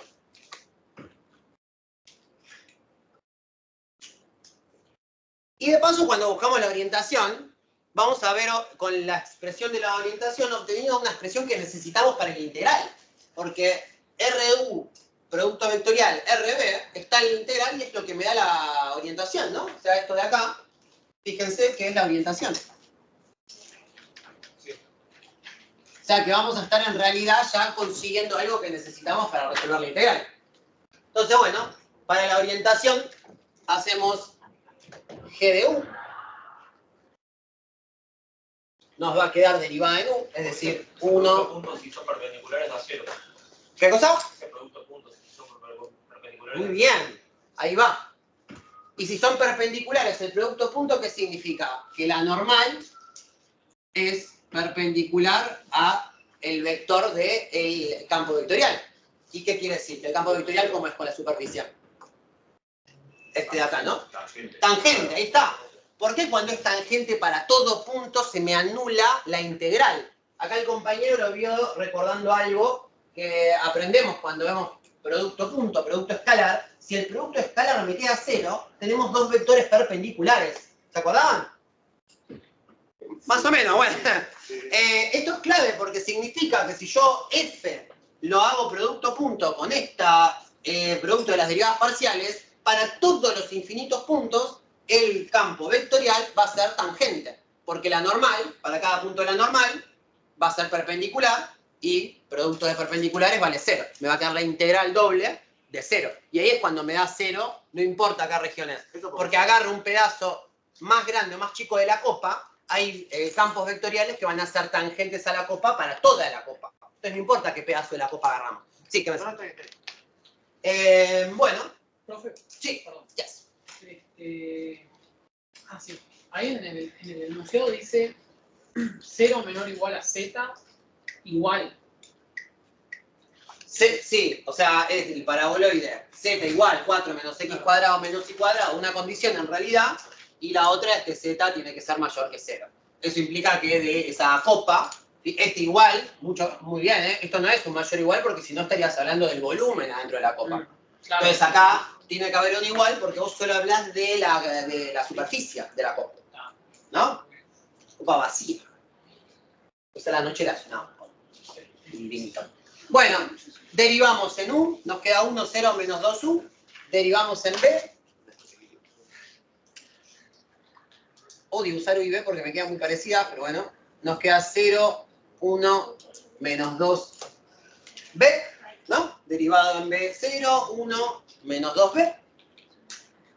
Y de paso, cuando buscamos la orientación, vamos a ver con la expresión de la orientación obteniendo una expresión que necesitamos para el integral. Porque RU, producto vectorial, RB, está en el integral y es lo que me da la orientación, ¿no? O sea, esto de acá, fíjense que es la orientación. O sea, que vamos a estar en realidad ya consiguiendo algo que necesitamos para resolver la integral. Entonces, bueno, para la orientación hacemos G de U. Nos va a quedar derivada en U, es decir, 1... puntos si son perpendiculares a 0. ¿Qué cosa? Ese producto de puntos si son perpendiculares. Muy bien, ahí va. Y si son perpendiculares el producto punto, ¿qué significa? Que la normal es perpendicular a el vector del campo vectorial. ¿Y qué quiere decir? El campo vectorial, ¿cómo es con la superficie? Este de acá, ¿no? Tangente. Tangente, ahí está. ¿Por qué cuando es tangente para todo punto se me anula la integral? Acá el compañero lo vio recordando algo que aprendemos cuando vemos producto punto, producto escalar. Si el producto escalar me queda 0, tenemos dos vectores perpendiculares. ¿Se acordaban? Más o menos, bueno. Esto es clave porque significa que si yo f lo hago producto punto con esta producto de las derivadas parciales, para todos los infinitos puntos, el campo vectorial va a ser tangente. Porque la normal, para cada punto de la normal, va a ser perpendicular y producto de perpendiculares vale 0. Me va a quedar la integral doble de 0. Y ahí es cuando me da 0, no importa qué región es. Porque agarro un pedazo más grande o más chico de la copa, hay campos vectoriales que van a ser tangentes a la copa para toda la copa. Entonces no importa qué pedazo de la copa agarramos. Sí, que me bueno. Profe, Sí, perdón. yes. Sí. Ahí en el enunciado dice 0 menor o igual a z igual. Sí, o sea, es el paraboloide. Z igual 4 menos x cuadrado menos y cuadrado, una condición en realidad, y la otra es que z tiene que ser mayor que 0. Eso implica que de esa copa, este igual, muy bien, esto no es un mayor igual porque si no estarías hablando del volumen adentro de la copa. Claro. Entonces acá tiene que haber un igual porque vos solo hablas de la superficie de la copa. ¿No? Copa vacía. Esa la noche la no. Infinito. Bueno, derivamos en U, nos queda 1, 0, menos 2U. Derivamos en B. Odio usar U y B porque me queda muy parecida, pero bueno. Nos queda 0, 1, menos 2B. ¿No? Derivado en B, 0, 1, menos 2B.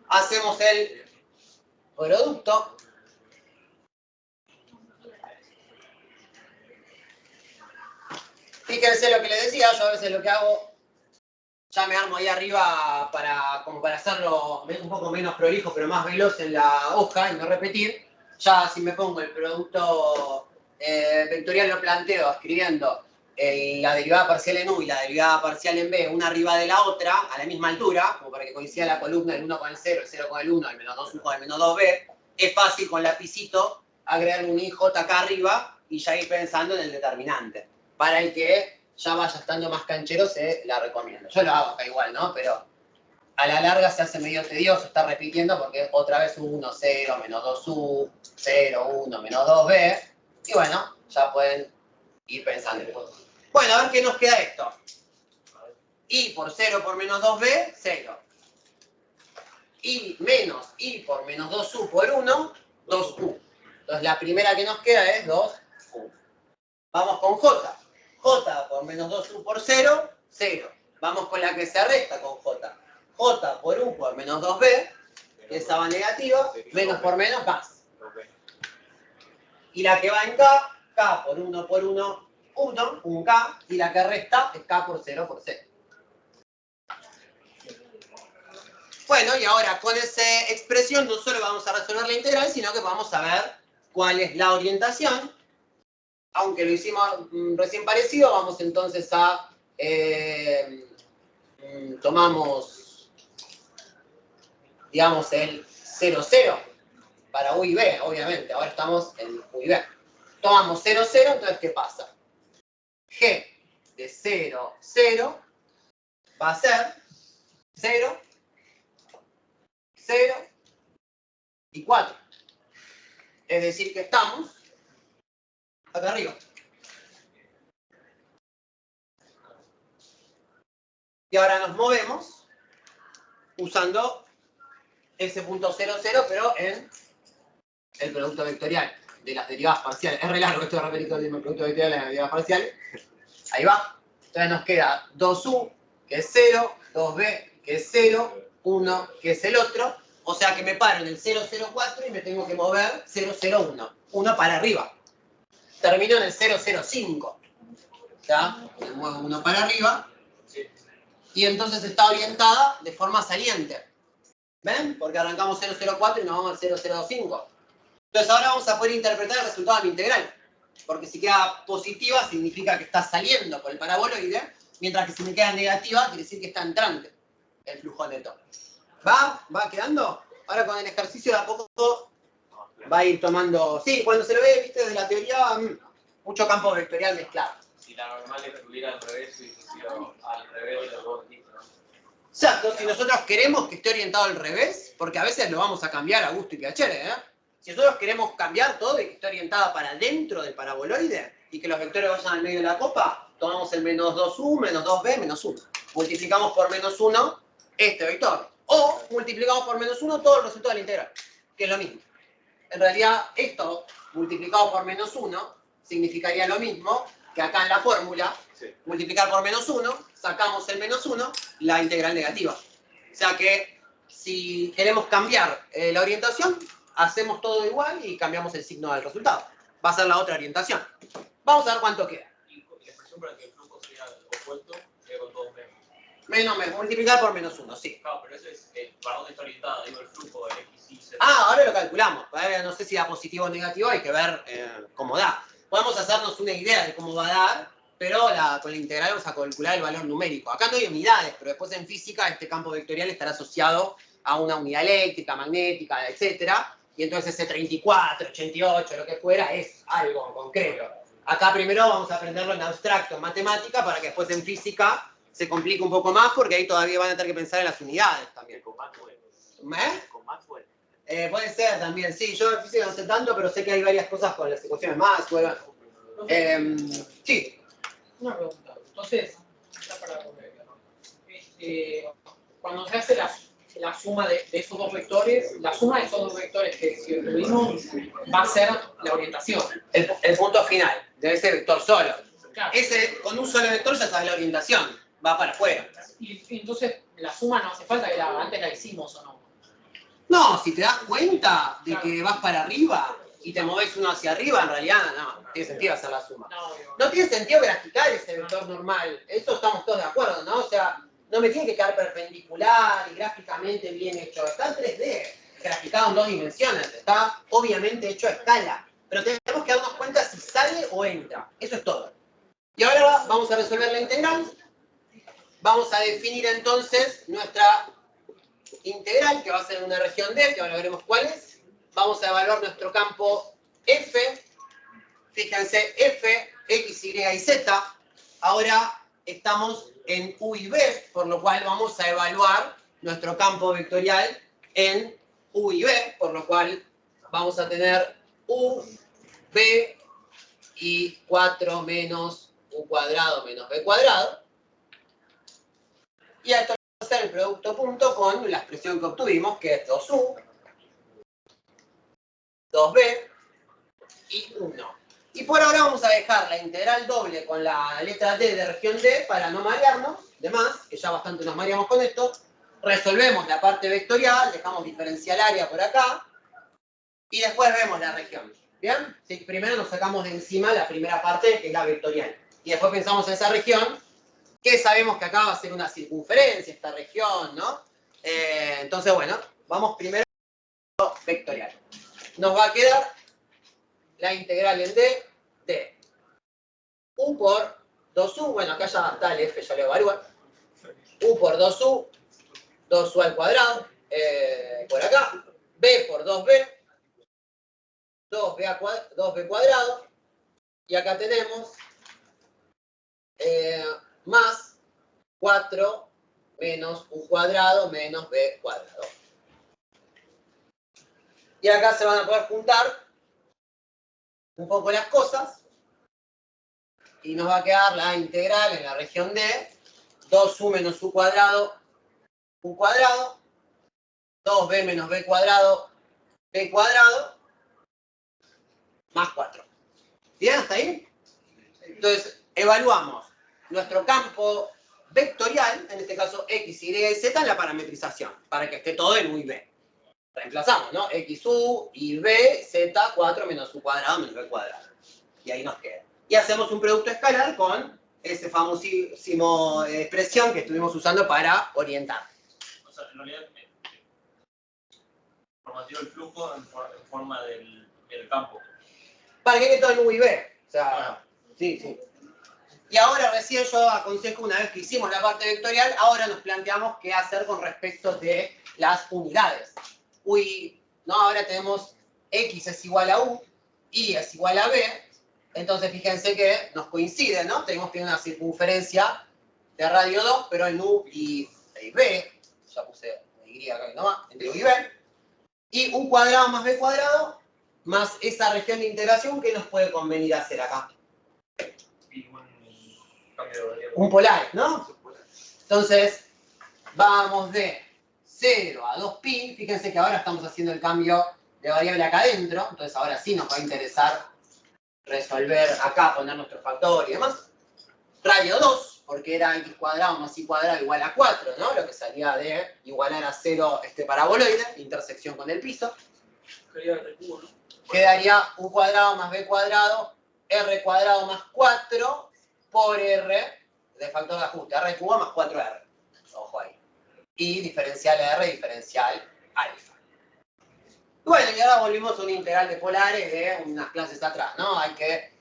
Hacemos el producto. Fíjense lo que les decía, yo a veces lo que hago, ya me armo ahí arriba como para hacerlo un poco menos prolijo, pero más veloz en la hoja y no repetir. Ya si me pongo el producto vectorial lo planteo escribiendo la derivada parcial en U y la derivada parcial en B, una arriba de la otra, a la misma altura, como para que coincida la columna, el 1 con el 0, el 0 con el 1, el menos 2U con el menos 2B. Es fácil con lapicito agregar un IJ acá arriba y ya ir pensando en el determinante. Para el que ya vaya estando más canchero, se la recomiendo. Yo lo hago acá igual, ¿no? Pero a la larga se hace medio tedioso estar repitiendo porque otra vez 1, 0, menos 2U, 0, 1, menos 2B. Y bueno, ya pueden ir pensando. Bueno, a ver qué nos queda esto. I por 0 por menos 2B, 0. I menos I por menos 2U por 1, 2U. Entonces la primera que nos queda es 2U. Vamos con J. J por menos 2U por 0, 0. Vamos con la que se resta con J. J por U por menos 2B, esa va negativa, menos por menos más. Y la que va en K, K por 1 por 1, 1, un K, y la que resta es K por 0 por 0. Bueno, y ahora con esa expresión no solo vamos a resolver la integral, sino que vamos a ver cuál es la orientación aunque lo hicimos recién parecido, vamos entonces a... tomamos, digamos, el 0, 0 para U y B, obviamente. Ahora estamos en U y B. Tomamos 0, 0, entonces, ¿qué pasa? G de 0, 0 va a ser 0, 0 y 4. Es decir, que estamos acá arriba. Y ahora nos movemos usando ese punto 0, 0, pero en el producto vectorial de las derivadas parciales. Es re largo esto de repetir todo el mismo producto vectorial de las derivadas parciales. Ahí va. Entonces nos queda 2u, que es 0, 2b, que es 0, 1, que es el otro. O sea que me paro en el 0, 0, 4 y me tengo que mover 0, 0, 1. 1 para arriba. Termino en el 0, 0, 5. ¿Ya? Me muevo 1 para arriba. Y entonces está orientada de forma saliente. ¿Ven? Porque arrancamos 0,04 y nos vamos al 0,025. Entonces ahora vamos a poder interpretar el resultado de mi integral. Porque si queda positiva significa que está saliendo por el paraboloide, mientras que si me queda negativa quiere decir que está entrante el flujo neto. ¿Va? ¿Va quedando? Ahora con el ejercicio de a poco va a ir tomando... Sí, cuando se lo ve, viste, desde la teoría, mucho campo vectorial mezclado. Si la normal estuviera al revés, hubiese sido al revés de lo que vos dijiste, ¿no? Exacto, si nosotros queremos que esté orientado al revés, porque a veces lo vamos a cambiar a gusto y piacere, ¿eh? Si nosotros queremos cambiar todo y que esté orientada para dentro del paraboloide y que los vectores vayan al medio de la copa, tomamos el menos 2u, menos 2b, menos 1. Multiplicamos por menos 1 este vector. O multiplicamos por menos 1 todo el resultado de la integral, que es lo mismo. En realidad, esto multiplicado por menos 1 significaría lo mismo que acá en la fórmula, multiplicar por menos 1, sacamos el menos 1, la integral negativa. O sea que si queremos cambiar la orientación, hacemos todo igual y cambiamos el signo del resultado. Va a ser la otra orientación. Vamos a ver cuánto queda. Y la expresión para que el flujo sea opuesto sería con 2b. Menos multiplicar por menos 1, sí. Claro, pero eso es para dónde está orientada, digo, el flujo del x, y, z. Ah, ahora lo calculamos. No sé si da positivo o negativo, hay que ver cómo da. Podemos hacernos una idea de cómo va a dar, pero con la integral vamos a calcular el valor numérico. Acá no hay unidades, pero después en física este campo vectorial estará asociado a una unidad eléctrica, magnética, etc. Y entonces ese 34, 88, lo que fuera, es algo concreto. Acá primero vamos a aprenderlo en abstracto, en matemática, para que después en física se complique un poco más, porque ahí todavía van a tener que pensar en las unidades también. Con Maxwell. Con Maxwell. puede ser también, sí. Yo en física no sé tanto, pero sé que hay varias cosas con las ecuaciones Maxwell. Sí. Una pregunta. Entonces, cuando se hace la suma de esos dos vectores, la suma de esos dos vectores que si incluimos va a ser la orientación. El punto final de ese vector solo. Claro. Ese, con un solo vector ya sabes la orientación. Va para afuera. Y entonces la suma no hace falta que antes la hicimos o no. No, si te das cuenta de que vas para arriba y te moves uno hacia arriba, en realidad no tiene sentido hacer la suma. No tiene sentido graficar ese vector normal. Eso estamos todos de acuerdo, ¿no? O sea, no me tiene que quedar perpendicular y gráficamente bien hecho. Está en 3D, graficado en 2 dimensiones. Está obviamente hecho a escala. Pero tenemos que darnos cuenta si sale o entra. Eso es todo. Y ahora vamos a resolver la integral. Vamos a definir entonces nuestra integral, que va a ser una región D, que ahora veremos cuál es. Vamos a evaluar nuestro campo F. Fíjense, F, X, Y y Z. Ahora estamos en U y B, por lo cual vamos a evaluar nuestro campo vectorial en U y B, por lo cual vamos a tener U, B y 4 menos U cuadrado menos B cuadrado. Y esto va a ser el producto punto con la expresión que obtuvimos, que es 2U, 2B y 1. Y por ahora vamos a dejar la integral doble con la letra D de región D para no marearnos, de más, que ya bastante nos mareamos con esto. Resolvemos la parte vectorial, dejamos diferencial área por acá, y después vemos la región. ¿Bien? Sí, primero nos sacamos de encima la primera parte, que es la vectorial. Y después pensamos en esa región, que sabemos que acá va a ser una circunferencia esta región, ¿no? Entonces, bueno, vamos primero a vectorial. Nos va a quedar la integral en D de U por 2U, bueno, acá ya está el F, ya lo evalúa. U por 2U, 2U al cuadrado, por acá. B por 2B, 2B cuadrado. Y acá tenemos más 4 menos U cuadrado menos B cuadrado. Y acá se van a poder juntar un poco las cosas. Y nos va a quedar la integral en la región D, 2U menos U cuadrado, 2B menos B cuadrado, más 4. ¿Bien? ¿Hasta ahí? Entonces, evaluamos nuestro campo vectorial, en este caso X, Y y Z, en la parametrización, para que esté todo en U y B. Reemplazamos, ¿no? XU y B, Z, 4 menos U cuadrado menos B cuadrado. Y ahí nos queda. Y hacemos un producto escalar con ese famosísimo expresión que estuvimos usando para orientar. O sea, en realidad, formativo el flujo en forma del campo. Para que quede todo en U y B. O sea, Bueno. sí. Y ahora recién yo aconsejo, una vez que hicimos la parte vectorial, ahora nos planteamos qué hacer con respecto de las unidades. Uy, no, ahora tenemos X es igual a U, Y es igual a B. Entonces fíjense que nos coincide, ¿no? Tenemos que una circunferencia de radio 2, pero en U y B. Ya puse Y acá y no va, entre U y B. Y U cuadrado más B cuadrado, más esa región de integración que nos puede convenir hacer acá. Y un cambio de variable. Un polar, ¿no? Entonces, vamos de 0 a 2pi. Fíjense que ahora estamos haciendo el cambio de variable acá adentro. Entonces, ahora sí nos va a interesar resolver acá, poner nuestro factor y demás. Radio 2, porque era x cuadrado más y cuadrado igual a 4, ¿no? Lo que salía de igualar a 0 este paraboloide, intersección con el piso. Quedaría u cuadrado más b cuadrado, r cuadrado más 4 por r de factor de ajuste, r cubo más 4r. Ojo ahí. Y diferencial r, diferencial alfa. Bueno, y ahora volvimos a una integral de polares de unas clases atrás, ¿no? Hay que,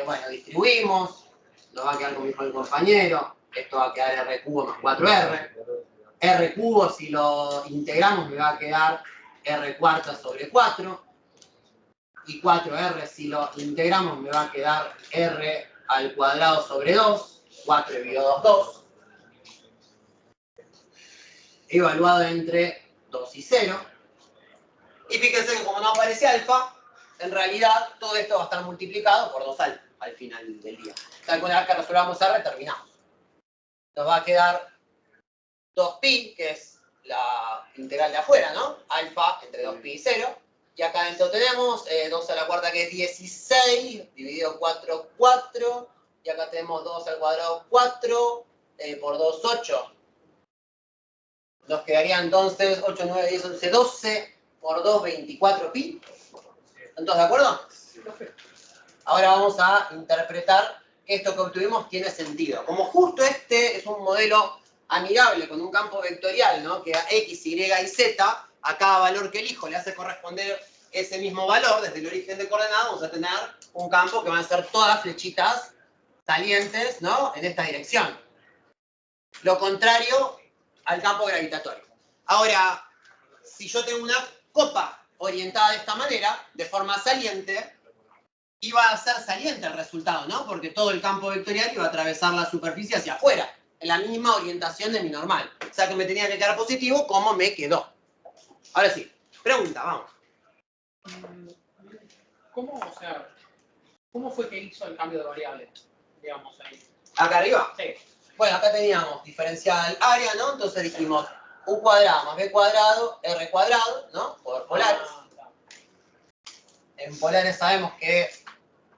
bueno, distribuimos, nos va a quedar como dijo el compañero, esto va a quedar r cubo más 4r. R cubo, si lo integramos, me va a quedar r cuarta sobre 4. Y 4r, si lo integramos, me va a quedar r al cuadrado sobre 2. 4 dividido 2, 2. Evaluado entre 2 y 0. Y fíjense que como no aparece alfa, en realidad todo esto va a estar multiplicado por 2 alfa al final del día. Tal con la que resolvamos R, terminamos. Nos va a quedar 2pi, que es la integral de afuera, ¿no? Alfa entre 2pi y 0. Y acá adentro tenemos 2 a la cuarta, que es 16, dividido 4, 4. Y acá tenemos 2 al cuadrado 4, por 2, 8. Nos quedaría entonces 8, 9, 10, 11, 12, por 2, 24 pi. ¿Están todos de acuerdo? Ahora vamos a interpretar que esto que obtuvimos tiene sentido. Como justo este es un modelo amigable con un campo vectorial, ¿no? Que a x, y y z, a cada valor que elijo le hace corresponder ese mismo valor desde el origen de coordenadas, vamos a tener un campo que van a ser todas flechitas salientes, ¿no? En esta dirección. Lo contrario al campo gravitatorio. Ahora, si yo tengo una copa orientada de esta manera, de forma saliente, iba a ser saliente el resultado, ¿no? Porque todo el campo vectorial iba a atravesar la superficie hacia afuera, en la misma orientación de mi normal. O sea que me tenía que quedar positivo, como me quedó. Ahora sí, pregunta, vamos. ¿Cómo fue que hizo el cambio de variable? Digamos ahí. ¿Acá arriba? Sí. Bueno, acá teníamos diferencial área, ¿no? Entonces dijimos u cuadrado más b cuadrado, r cuadrado, ¿no? Por polares. En polares sabemos que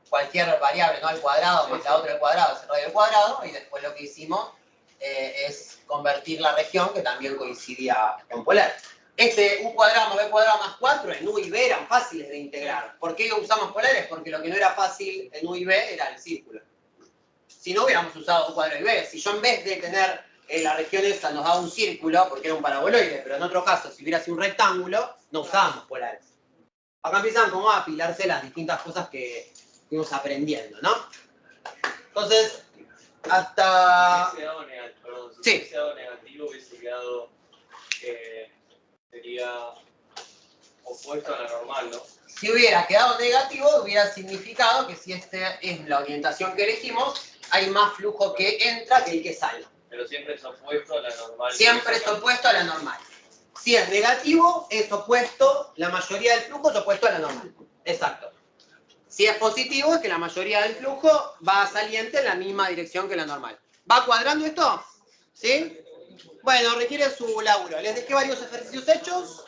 cualquier variable, ¿no? Al cuadrado más la otra al cuadrado es el radio al cuadrado. Y después lo que hicimos es convertir la región, que también coincidía con polares. Este u cuadrado más b cuadrado más 4 en u y b eran fáciles de integrar. ¿Por qué usamos polares? Porque lo que no era fácil en u y b era el círculo. Si no hubiéramos usado u cuadrado y b, si yo en vez de tener la región esa nos daba un círculo, porque era un paraboloide, pero en otro caso, si hubiera sido un rectángulo, no usábamos polares. Acá empiezan como a apilarse las distintas cosas que fuimos aprendiendo, ¿no? Entonces, hasta... Si hubiese dado negativo, perdón, si Sí. hubiese dado negativo hubiese quedado sería opuesto a la normal, ¿no? Si hubiera quedado negativo, hubiera significado que si esta es la orientación que elegimos, hay más flujo que entra que el que sale. Pero siempre es opuesto a la normal. Siempre es opuesto a la normal. Si es negativo, es opuesto, la mayoría del flujo es opuesto a la normal. Exacto. Si es positivo, es que la mayoría del flujo va saliente en la misma dirección que la normal. ¿Va cuadrando esto? ¿Sí? Bueno, requiere su laburo. Les dejé varios ejercicios hechos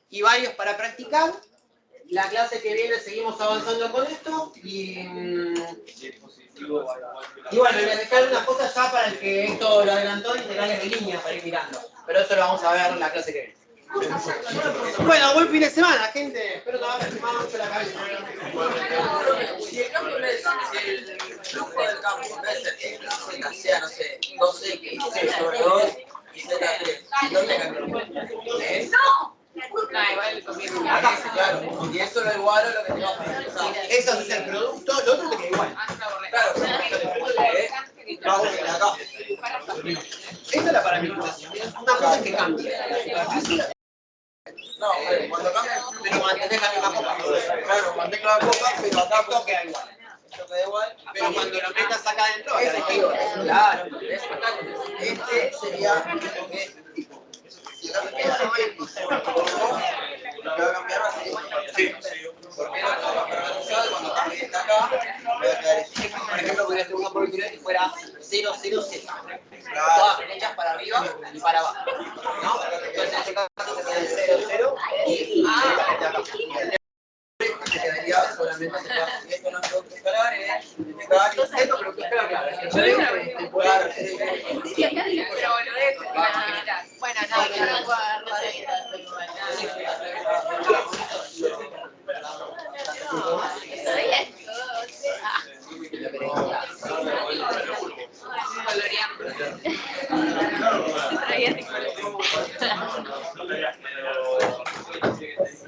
y varios para practicar. La clase que viene seguimos avanzando con esto y Si es positivo, bueno, les dejé unas cosas ya para el que esto lo adelantó, integrales de línea para ir mirando. Pero eso lo vamos a ver en la clase que viene. Bueno, buen fin de semana, gente. Espero no haber quemado mucho la cabeza. Si el cambio no es, si el flujo del campo no es el Z, sea, no sé, 2X sobre 2 y Z3, ¿dónde cambia? Claro, y eso lo igual a lo que tenemos para empezar. Eso es el producto, lo otro te queda igual. Claro, vamos a acá. Esa es la parametrización. Una cosa es que cambie. No, cuando cambia, Pero mantenés la misma copa. claro, mantengo la copa, pero acá Esto queda igual. esto queda igual. Pero cuando lo metas acá adentro, va a quedar distinto. Claro. Este sería lo que si el cambio es X, lo que va a cambiar va a ser igual. Porque no va a parametrizar cuando cambie esta acá, me va a quedar X. Por ejemplo, podría tener una oportunidad que fuera 0, 0, 0. Todas flechas para arriba y para abajo. ¿No? Entonces en ese caso se queda 0, 0 y Se quedaría solamente esto no es producto escalar, es integral. esto es producto escalar, claro. Claro, Pero boludez, bueno, no, yo no puedo Claro,